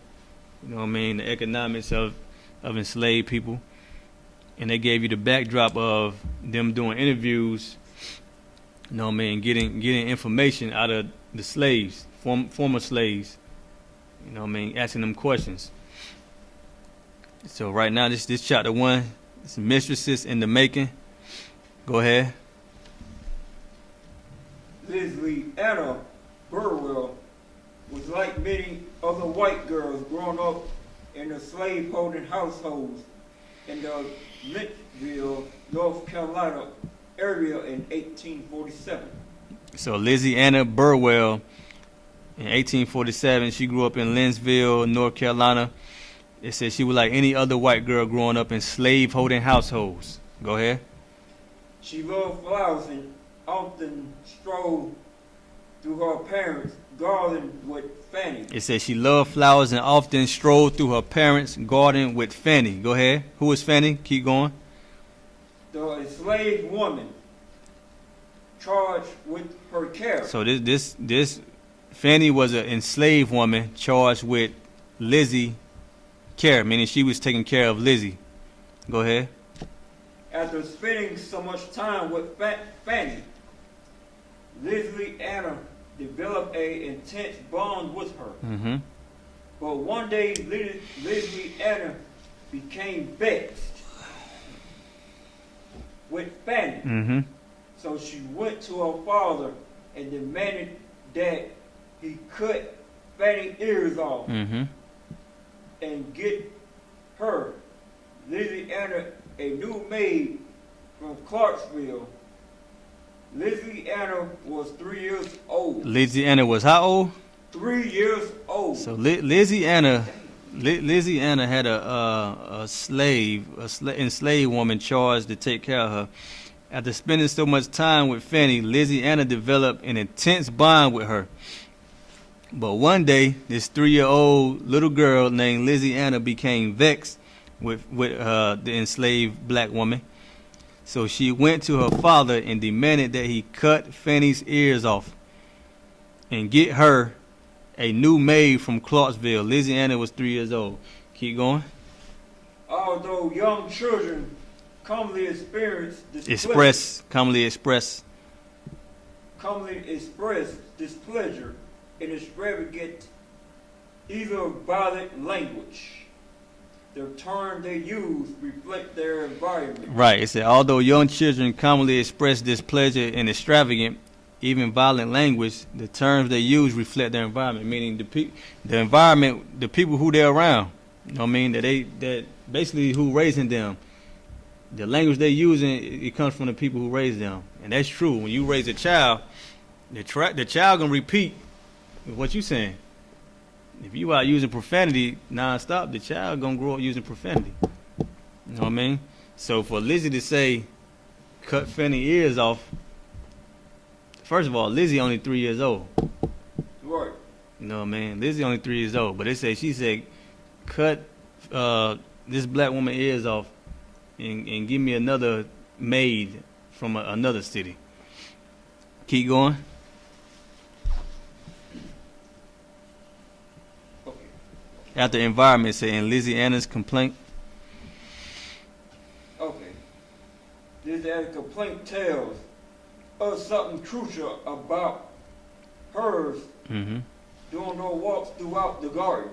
You know what I mean? The economics of enslaved people. And they gave you the backdrop of them doing interviews, you know what I mean, getting information out of the slaves, former slaves. You know what I mean, asking them questions. So right now, this chapter 1, it's mistresses in the making. Go ahead. Yahanna Burwell was like many other white girls growing up in the slave-holding households in the Lynchville, North Carolina area in 1847. So Yahanna Burwell, in 1847, she grew up in Lynchville, North Carolina. It says she was like any other white girl growing up in slave-holding households. Go ahead. She loved flowers and often strolled through her parents' garden with Fanny. It says she loved flowers and often strolled through her parents' garden with Fanny. Go ahead. Who is Fanny? Keep going. The enslaved woman charged with her care. So this Fanny was an enslaved woman charged with Lizzie care, meaning she was taking care of Lizzie. Go ahead. After spending so much time with Fanny, Yahanna developed an intense bond with her. Mm-hmm. But one day, Yahanna became vexed with Fanny. Mm-hmm. So she went to her father and demanded that he cut Fanny's ears off Mm-hmm. and get her, Yahanna, a new maid from Clarksville. Yahanna was 3 years old. Yahanna was how old? 3 years old. So Yahanna had a enslaved woman charged to take care of her. After spending so much time with Fanny, Yahanna developed an intense bond with her. But one day, this 3-year-old little girl named Yahanna became vexed with the enslaved black woman. So she went to her father and demanded that he cut Fanny's ears off and get her a new maid from Clarksville. Yahanna was 3 years old. Keep going. Although young children commonly Commonly express displeasure in extravagant, either violent language. The term they use reflect their environment. Right. It said, although young children commonly express displeasure in extravagant, even violent language, the terms they use reflect their environment, meaning the environment, the people who they're around. You know what I mean? That basically who raising them. The language they using, it comes from the people who raised them. And that's true. When you raise a child, the child gonna repeat what you saying. If you out using profanity nonstop, the child gonna grow up using profanity. You know what I mean? So for Lizzie to say, cut Fanny's ears off, first of all, Lizzie only 3 years old. Right. You know what I mean? Lizzie only 3 years old. But she said, cut this black woman's ears off and give me another maid from another city. Keep going. After environment, say in Yahanna's complaint. Okay. This as complaint tells us something crucial about hers Mm-hmm. during her walks throughout the garden,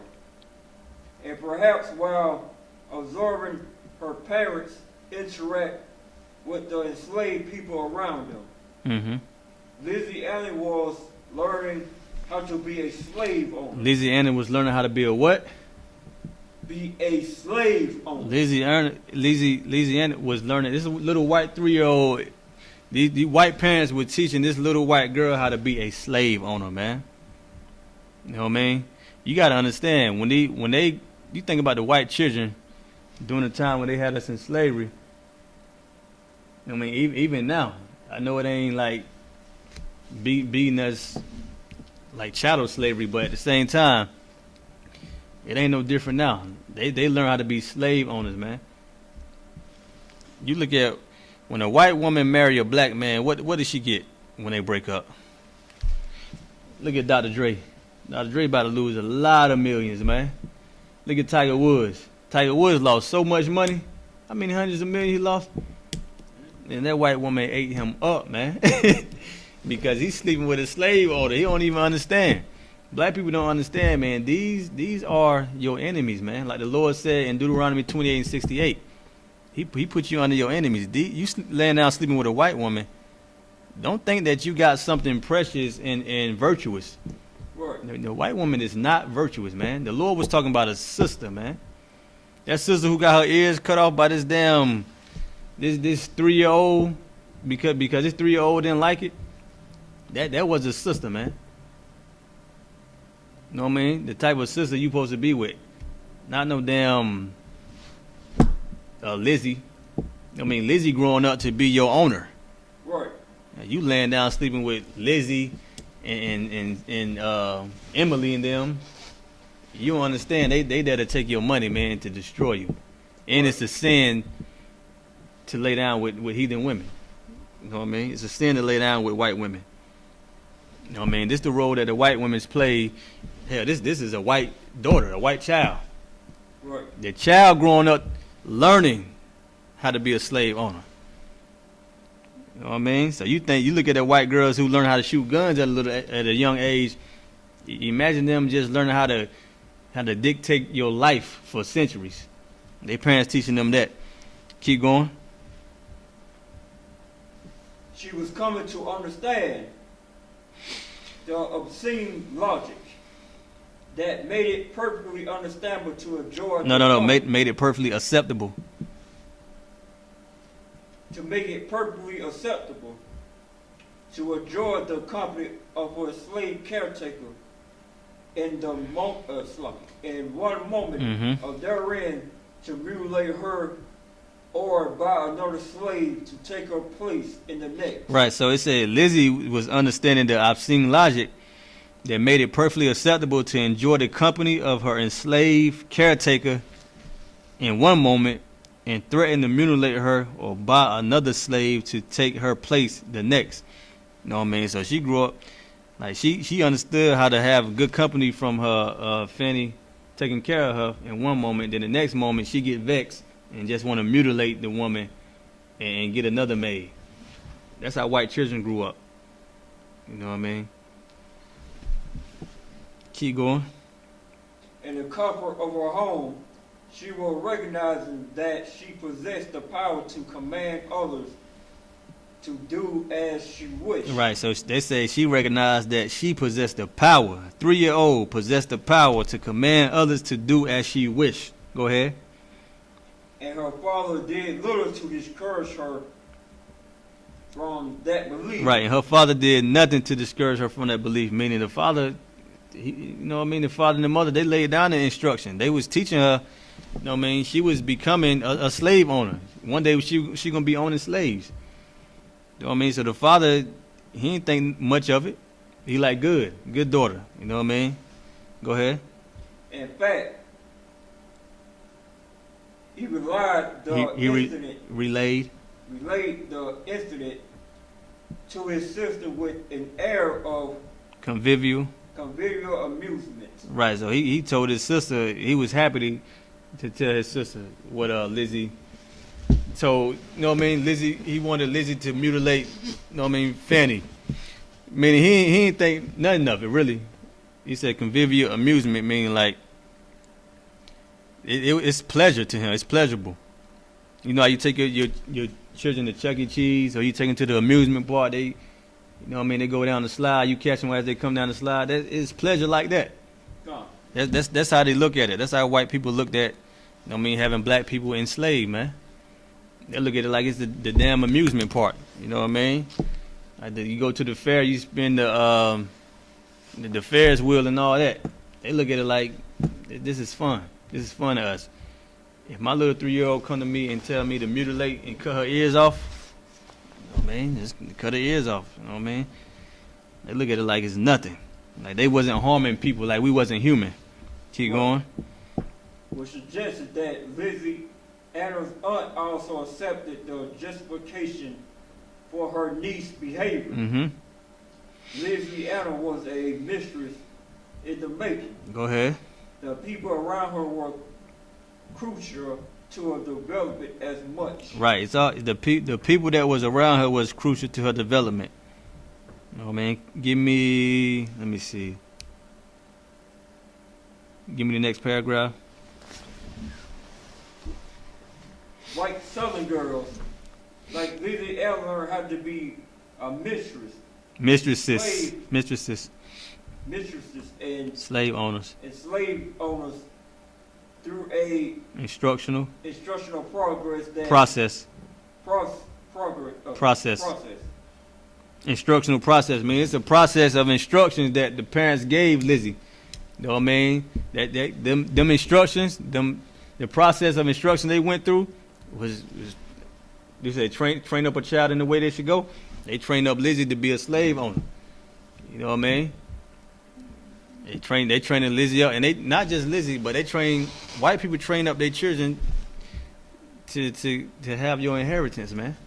and perhaps while observing her parents interact with the enslaved people around them. Mm-hmm. Lizzie Allen was learning how to be a slave owner. Lizzie Ann was learning how to be a what? Be a slave owner. Lizzie Ann was learning. This little white 3-year-old. These white parents were teaching this little white girl how to be a slave owner, man. You know what I mean? You gotta understand when you think about the white children during the time when they had us in slavery. I mean, even now, I know it ain't like beating us like chattel slavery, but at the same time, it ain't no different now. They learn how to be slave owners, man. You look at when a white woman marry a black man, what does she get when they break up? Look at Dr. Dre. Dr. Dre about to lose a lot of millions, man. Look at Tiger Woods. Tiger Woods lost so much money. How many hundreds of millions he lost? And that white woman ate him up, man. Because he's sleeping with a slave owner. He don't even understand. Black people don't understand, man. These are your enemies, man. Like the Lord said in Deuteronomy 28:68. He put you under your enemies. You laying down sleeping with a white woman. Don't think that you got something precious and virtuous. Right. The white woman is not virtuous, man. The Lord was talking about a sister, man. That sister who got her ears cut off by this 3-year-old because this 3-year-old didn't like it. That was a sister, man. You know what I mean? The type of sister you supposed to be with. Not no damn Lizzie. I mean, Lizzie growing up to be your owner. Right. Now, you laying down sleeping with Lizzie and Emily and them. You don't understand. They there to take your money, man, to destroy you. And it's a sin to lay down with heathen women. You know what I mean? It's a sin to lay down with white women. You know what I mean? This is the role that the white women's play. Hell, this is a white daughter, a white child. Right. The child growing up learning how to be a slave owner. You know what I mean? So you look at the white girls who learn how to shoot guns at a young age. Imagine them just learning how to dictate your life for centuries. Their parents teaching them that. Keep going. She was coming to understand the obscene logic that made it perfectly understandable to enjoy. No. Made it perfectly acceptable. To make it perfectly acceptable to enjoy the company of her slave caretaker in one moment of therein to mutilate her or buy another slave to take her place in the next. Right, so it said Lizzie was understanding the obscene logic that made it perfectly acceptable to enjoy the company of her enslaved caretaker in one moment and threaten to mutilate her or buy another slave to take her place the next. You know what I mean? So she grew up, like she understood how to have good company from her Fanny taking care of her in one moment, then the next moment she get vexed and just want to mutilate the woman and get another maid. That's how white children grew up. You know what I mean? Keep going. In the comfort of her home, she was recognizing that she possessed the power to command others to do as she wished. Right, so they say she recognized that she possessed the power. 3-year-old possessed the power to command others to do as she wished. Go ahead. And her father did little to discourage her from that belief. Right, and her father did nothing to discourage her from that belief, meaning the father, you know what I mean, the father and the mother, they laid down the instruction. They was teaching her, you know what I mean, she was becoming a slave owner. One day she going to be owning slaves. You know what I mean? So the father, he didn't think much of it. He like, good daughter. You know what I mean? Go ahead. In fact, he relayed relayed the incident to his sister with an air of convivial amusement. Right, so he told his sister he was happy to tell his sister what Lizzie So, you know what I mean? Lizzie, he wanted Lizzie to mutilate, you know what I mean, Fanny. Meaning he ain't think nothing of it, really. He said convivial amusement, meaning like, it's pleasure to him. It's pleasurable. You know how you take your children to Chuck E. Cheese, or you take them to the amusement park, they, you know what I mean, they go down the slide, you catch them as they come down the slide. It's pleasure like that. That's how they look at it. That's how white people looked at, you know what I mean, having black people enslaved, man. They look at it like it's the damn amusement park. You know what I mean? Like you go to the fair, you spin the Ferris wheel and all that. They look at it like this is fun. This is fun to us. If my little 3-year-old come to me and tell me to mutilate and cut her ears off, you know what I mean? Just cut her ears off. You know what I mean? They look at it like it's nothing. Like they wasn't harming people, like we wasn't human. Keep going. Which suggested that Lizzie Anna's aunt also accepted the justification for her niece's behavior. Mm-hmm. Lizzie Anna was a mistress in the making. Go ahead. The people around her were crucial to her development as much. Right. It's all the people that was around her was crucial to her development. You know what I mean? Let me see. Give me the next paragraph. White Southern girls, like Lizzie Anna, had to be a Mistresses and slave owners and slave owners through a instructional progress that process process. instructional process. I mean, it's a process of instructions that the parents gave Lizzie. You know what I mean? Them instructions, the process of instruction they went through was they say train up a child in the way they should go. They trained up Lizzie to be a slave owner. You know what I mean? They training Lizzie up, and they not just Lizzie, but white people train up their children to have your inheritance, man.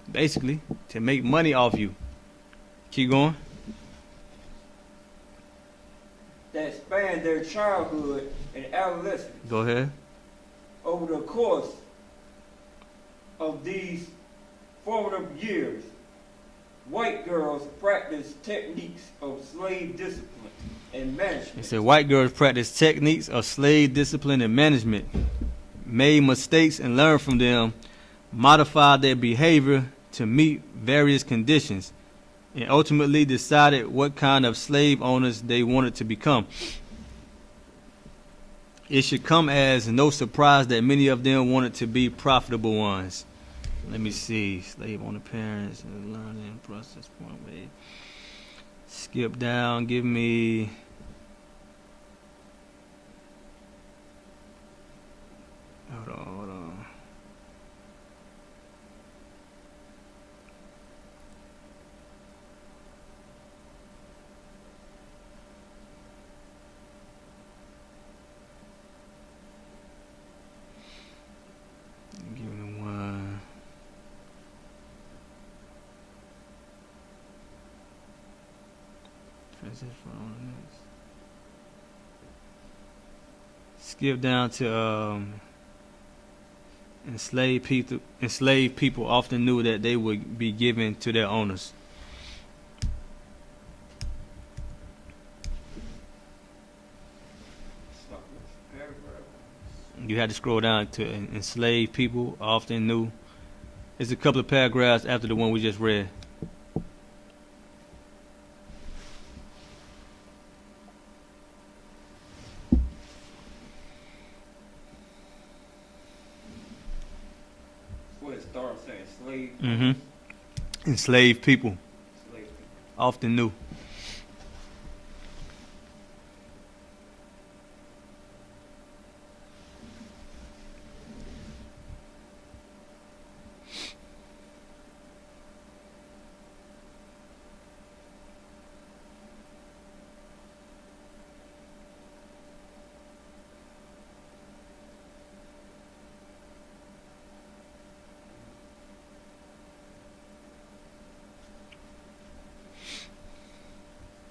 Basically, to make money off you. Keep going. That spanned their childhood and adolescence. Go ahead. Over the course of these formative years, white girls practiced techniques of slave discipline and management. It said white girls practiced techniques of slave discipline and management, made mistakes and learned from them, modified their behavior to meet various conditions, and ultimately decided what kind of slave owners they wanted to become. It should come as no surprise that many of them wanted to be profitable ones. Let me see. Slave owner parents and learning process point way. Skip down. Give me. Hold on. Give me one. Skip down to enslaved people often knew that they would be given to their owners. You had to scroll down to enslaved people often knew. There's a couple of paragraphs after the one we just read. What it starts saying, slave. Mm-hmm. Enslaved people often knew.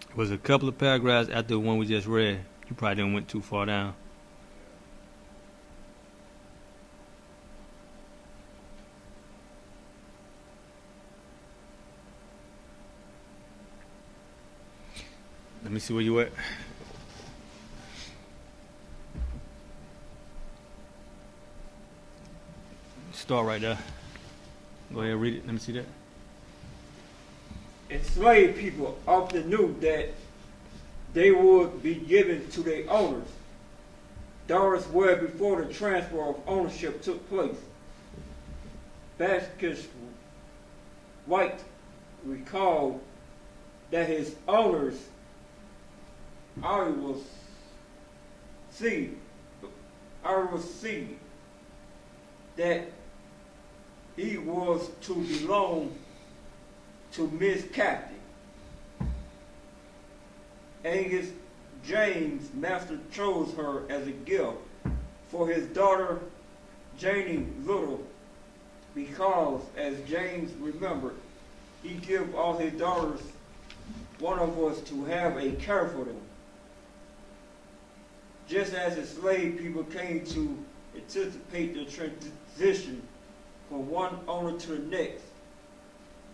It was a couple of paragraphs after the one we just read. You probably didn't went too far down. Let me see where you at. Start right there. Go ahead, read it. Let me see that. Enslaved people often knew that they would be given to their owners. Daughters were before the transfer of ownership took place. Bacchus White recalled that his owners I.S.U.P.K that he was to belong to Miss Captain. Angus James' master chose her as a gift for his daughter Janie Little, because, as James remembered, he gave all his daughters one of us to have a care for them. Just as the slave people came to anticipate the transition from one owner to the next,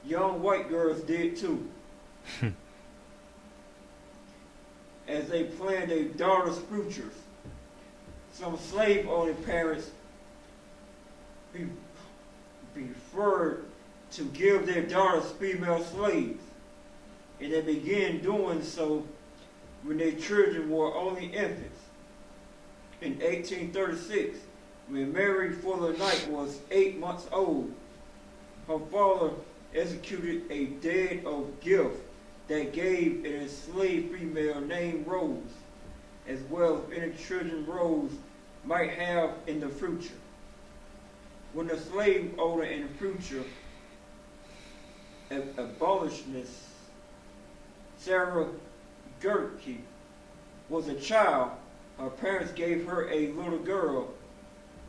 young white girls did too. As they planned their daughters' futures, some slave-owning parents preferred to give their daughters female slaves, and they began doing so when their children were only infants. In 1836, when Mary Fuller Knight was 8 months old, her father executed a deed of gift that gave an enslaved female named Rose, as well as any children Rose might have in the future. When the slave owner in the future abolitionist Sarah Gerke was a child, her parents gave her a little girl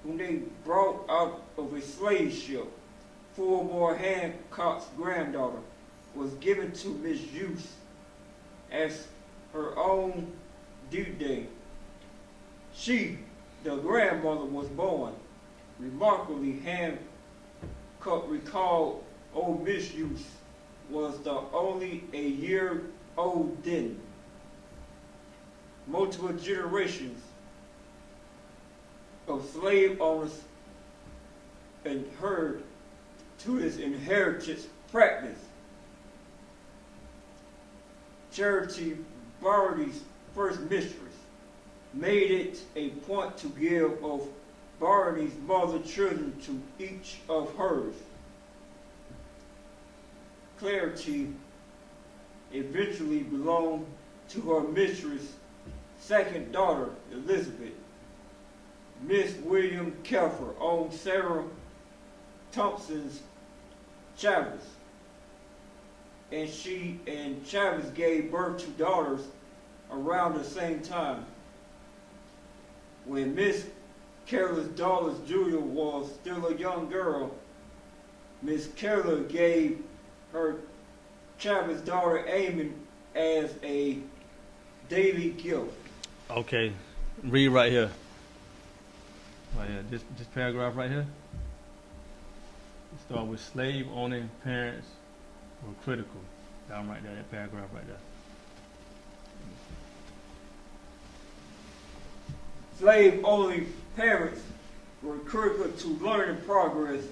whom they brought out of a slave ship. Fulmore Hancock's granddaughter was given to Miss Use as her own due date. She, the grandmother, was born. Remarkably, Hancock recalled old Miss Use was the only a year old then. Multiple generations of slave owners adhered to this inheritance practice. Charity Barney's first mistress made it a point to give of Barney's mother children to each of hers. Clarity eventually belonged to her mistress' second daughter, Elizabeth. Miss William Kelfer owned Sarah Thompson's Chavez, and she and Chavez gave birth to daughters around the same time. When Miss Carol's daughter Julia was still a young girl, Miss Carol gave her Chavez's daughter Amy as a daily gift. Okay, read right here. Right here, this paragraph right here. Start with slave owning parents were critical. Down right there, that paragraph right there. Slave owning parents were critical to learning progress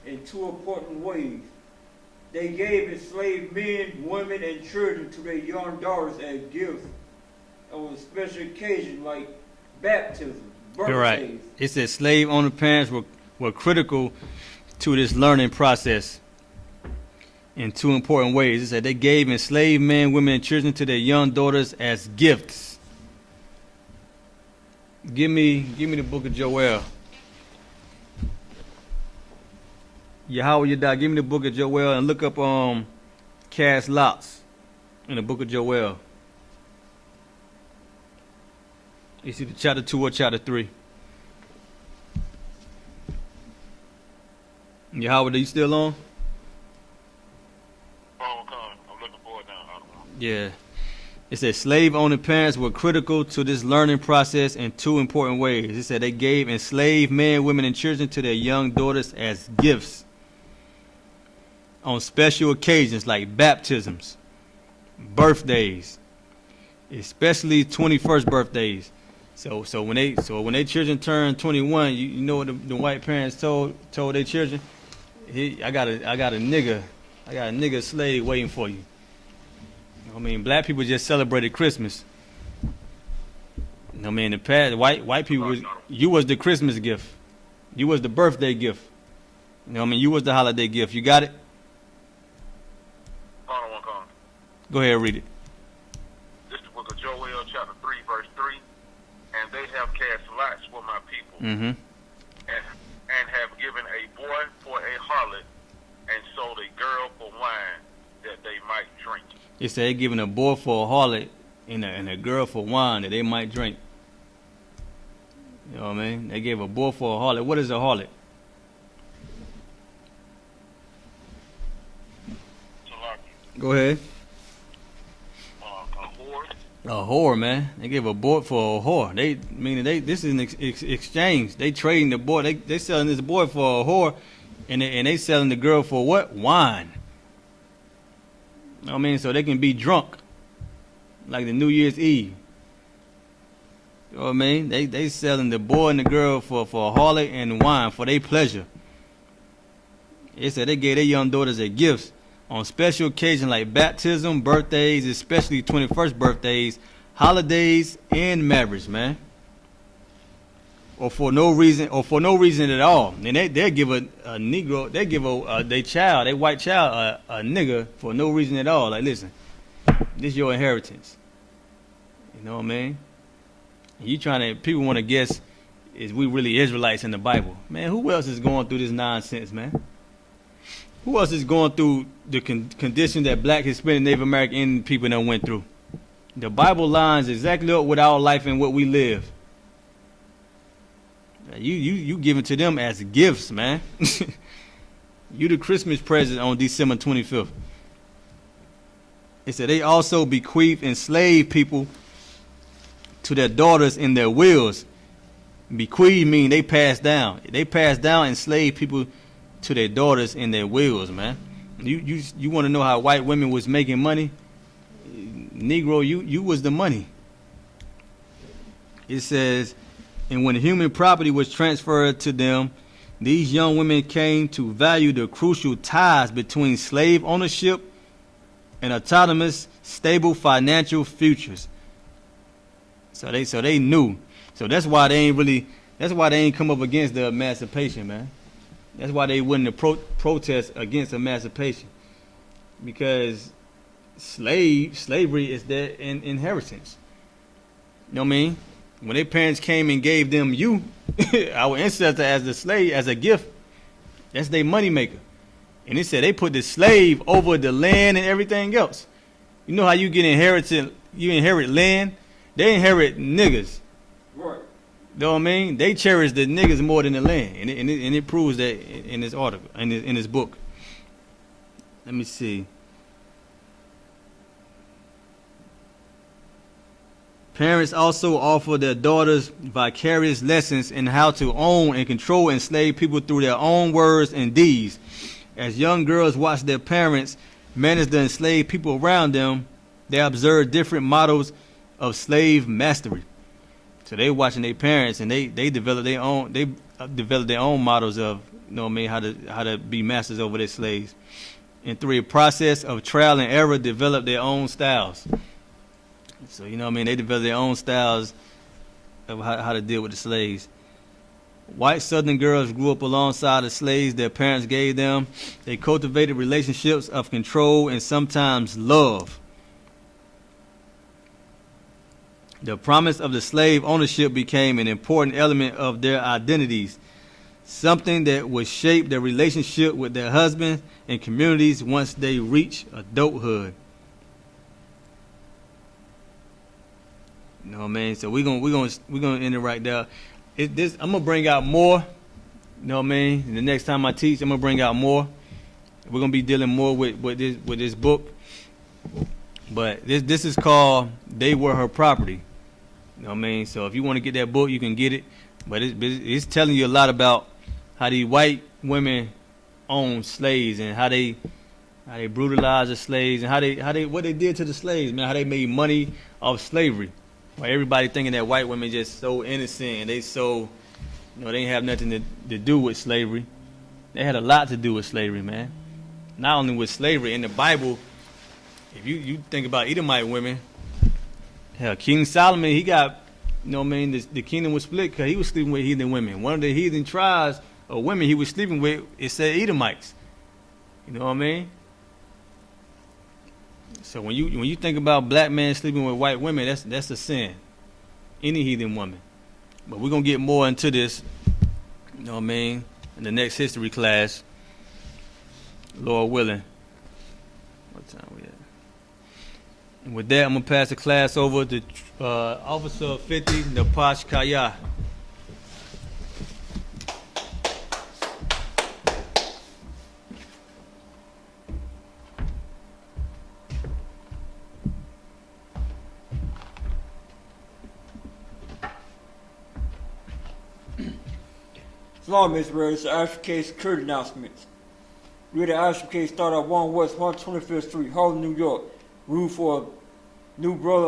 in two important ways. They gave enslaved men, women, and children to their young daughters as gifts on special occasions like baptism, birthdays. You're right. It says slave owner parents were critical to this learning process in two important ways. It said they gave enslaved men, women, and children to their young daughters as gifts. Give me the book of Joel. Yahanna, give me the book of Joel and look up cast lots in the book of Joel. You see the chapter 2 or chapter 3. Yahanna, are you still on? I'm looking for it now. Yeah. It said slave owning parents were critical to this learning process in two important ways. It said they gave enslaved men, women, and children to their young daughters as gifts on special occasions like baptisms, birthdays, especially 21st birthdays. So when they children turn 21, you know what the white parents told their children? I got a nigga slave waiting for you. I mean, black people just celebrated Christmas. I mean, in the past, white people you was the Christmas gift, you was the birthday gift. You know what I mean? You was the holiday gift. You got it? Hold on one call. Go ahead, read it. This is the book of Joel, chapter 3, verse 3. And they have cast lots for my people, Mm-hmm. and have given a boy for a harlot, and sold a girl for wine, that they might drink. It said they giving a boy for a harlot and a girl for wine that they might drink. You know what I mean? They gave a boy for a harlot. What is a harlot? Go ahead. A whore. A whore, man. They gave a boy for a whore. This is an exchange. They trading the boy. They selling this boy for a whore, and they selling the girl for what? Wine. You know what I mean? So they can be drunk, like the New Year's Eve. You know what I mean? They selling the boy and the girl for a harlot and wine for their pleasure. It said they gave their young daughters as gifts on special occasions like baptism, birthdays, especially 21st birthdays, holidays, and marriage, man. Or for no reason at all. And they give a Negro, they give their white child, a nigga for no reason at all. Like, listen, this is your inheritance. You know what I mean? And people want to guess, is we really Israelites in the Bible? Man, who else is going through this nonsense, man? Who else is going through the condition that black, Hispanic, Native American people done went through? The Bible lines exactly up with our life and what we live. You give it to them as gifts, man. You the Christmas present on December 25th. It said they also bequeath enslaved people to their daughters in their wills. Bequeath mean they pass down. They pass down enslaved people to their daughters in their wills, man. You want to know how white women was making money? Negro, you was the money. It says, and when human property was transferred to them, these young women came to value the crucial ties between slave ownership and autonomous, stable financial futures. So they knew. So that's why they ain't come up against the emancipation, man. That's why they wouldn't protest against emancipation, because slavery is their inheritance. You know what I mean? When their parents came and gave them our ancestor as the slave, as a gift, that's their money maker. And it said they put the slave over the land and everything else. You know how you inherit land? They inherit niggas. Right. You know what I mean? They cherish the niggas more than the land, and it proves that in this article, in this book. Let me see. Parents also offer their daughters vicarious lessons in how to own and control enslaved people through their own words and deeds. As young girls watch their parents manage the enslaved people around them, they observe different models of slave mastery. So they watching their parents, and they develop their own models of, you know what I mean, how to be masters over their slaves. And through a process of trial and error, develop their own styles. So, you know what I mean, they develop their own styles of how to deal with the slaves. White Southern girls grew up alongside the slaves their parents gave them. They cultivated relationships of control and sometimes love. The promise of the slave ownership became an important element of their identities, something that would shape their relationship with their husbands and communities once they reach adulthood. You know what I mean? So we're gonna end it right there. I'm gonna bring out more. You know what I mean? And the next time I teach, I'm gonna bring out more. We're gonna be dealing more with this book. But this is called "They Were Her Property." You know what I mean? So if you want to get that book, you can get it. But it's telling you a lot about how these white women own slaves and how they How they brutalized the slaves and what they did to the slaves, man. How they made money off slavery. Why everybody thinking that white women just so innocent and they so, they ain't have nothing to do with slavery. They had a lot to do with slavery, man. Not only with slavery, in the Bible, if you think about Edomite women, hell, King Solomon, he got, the kingdom was split because he was sleeping with heathen women. One of the heathen tribes of women he was sleeping with, it said Edomites. You know what I mean? So when you think about black men sleeping with white women, that's a sin. Any heathen woman. But we're gonna get more into this, in the next history class. Lord willing. What time we at? And with that, I'm gonna pass the class over to Officer 50, Napash Kaya. Shalom, Israel. It's the I.S.U.P.K security announcements. We're the I.S.U.P.K start at 1 West 125th Street, Harlem, New York. Room for a new brother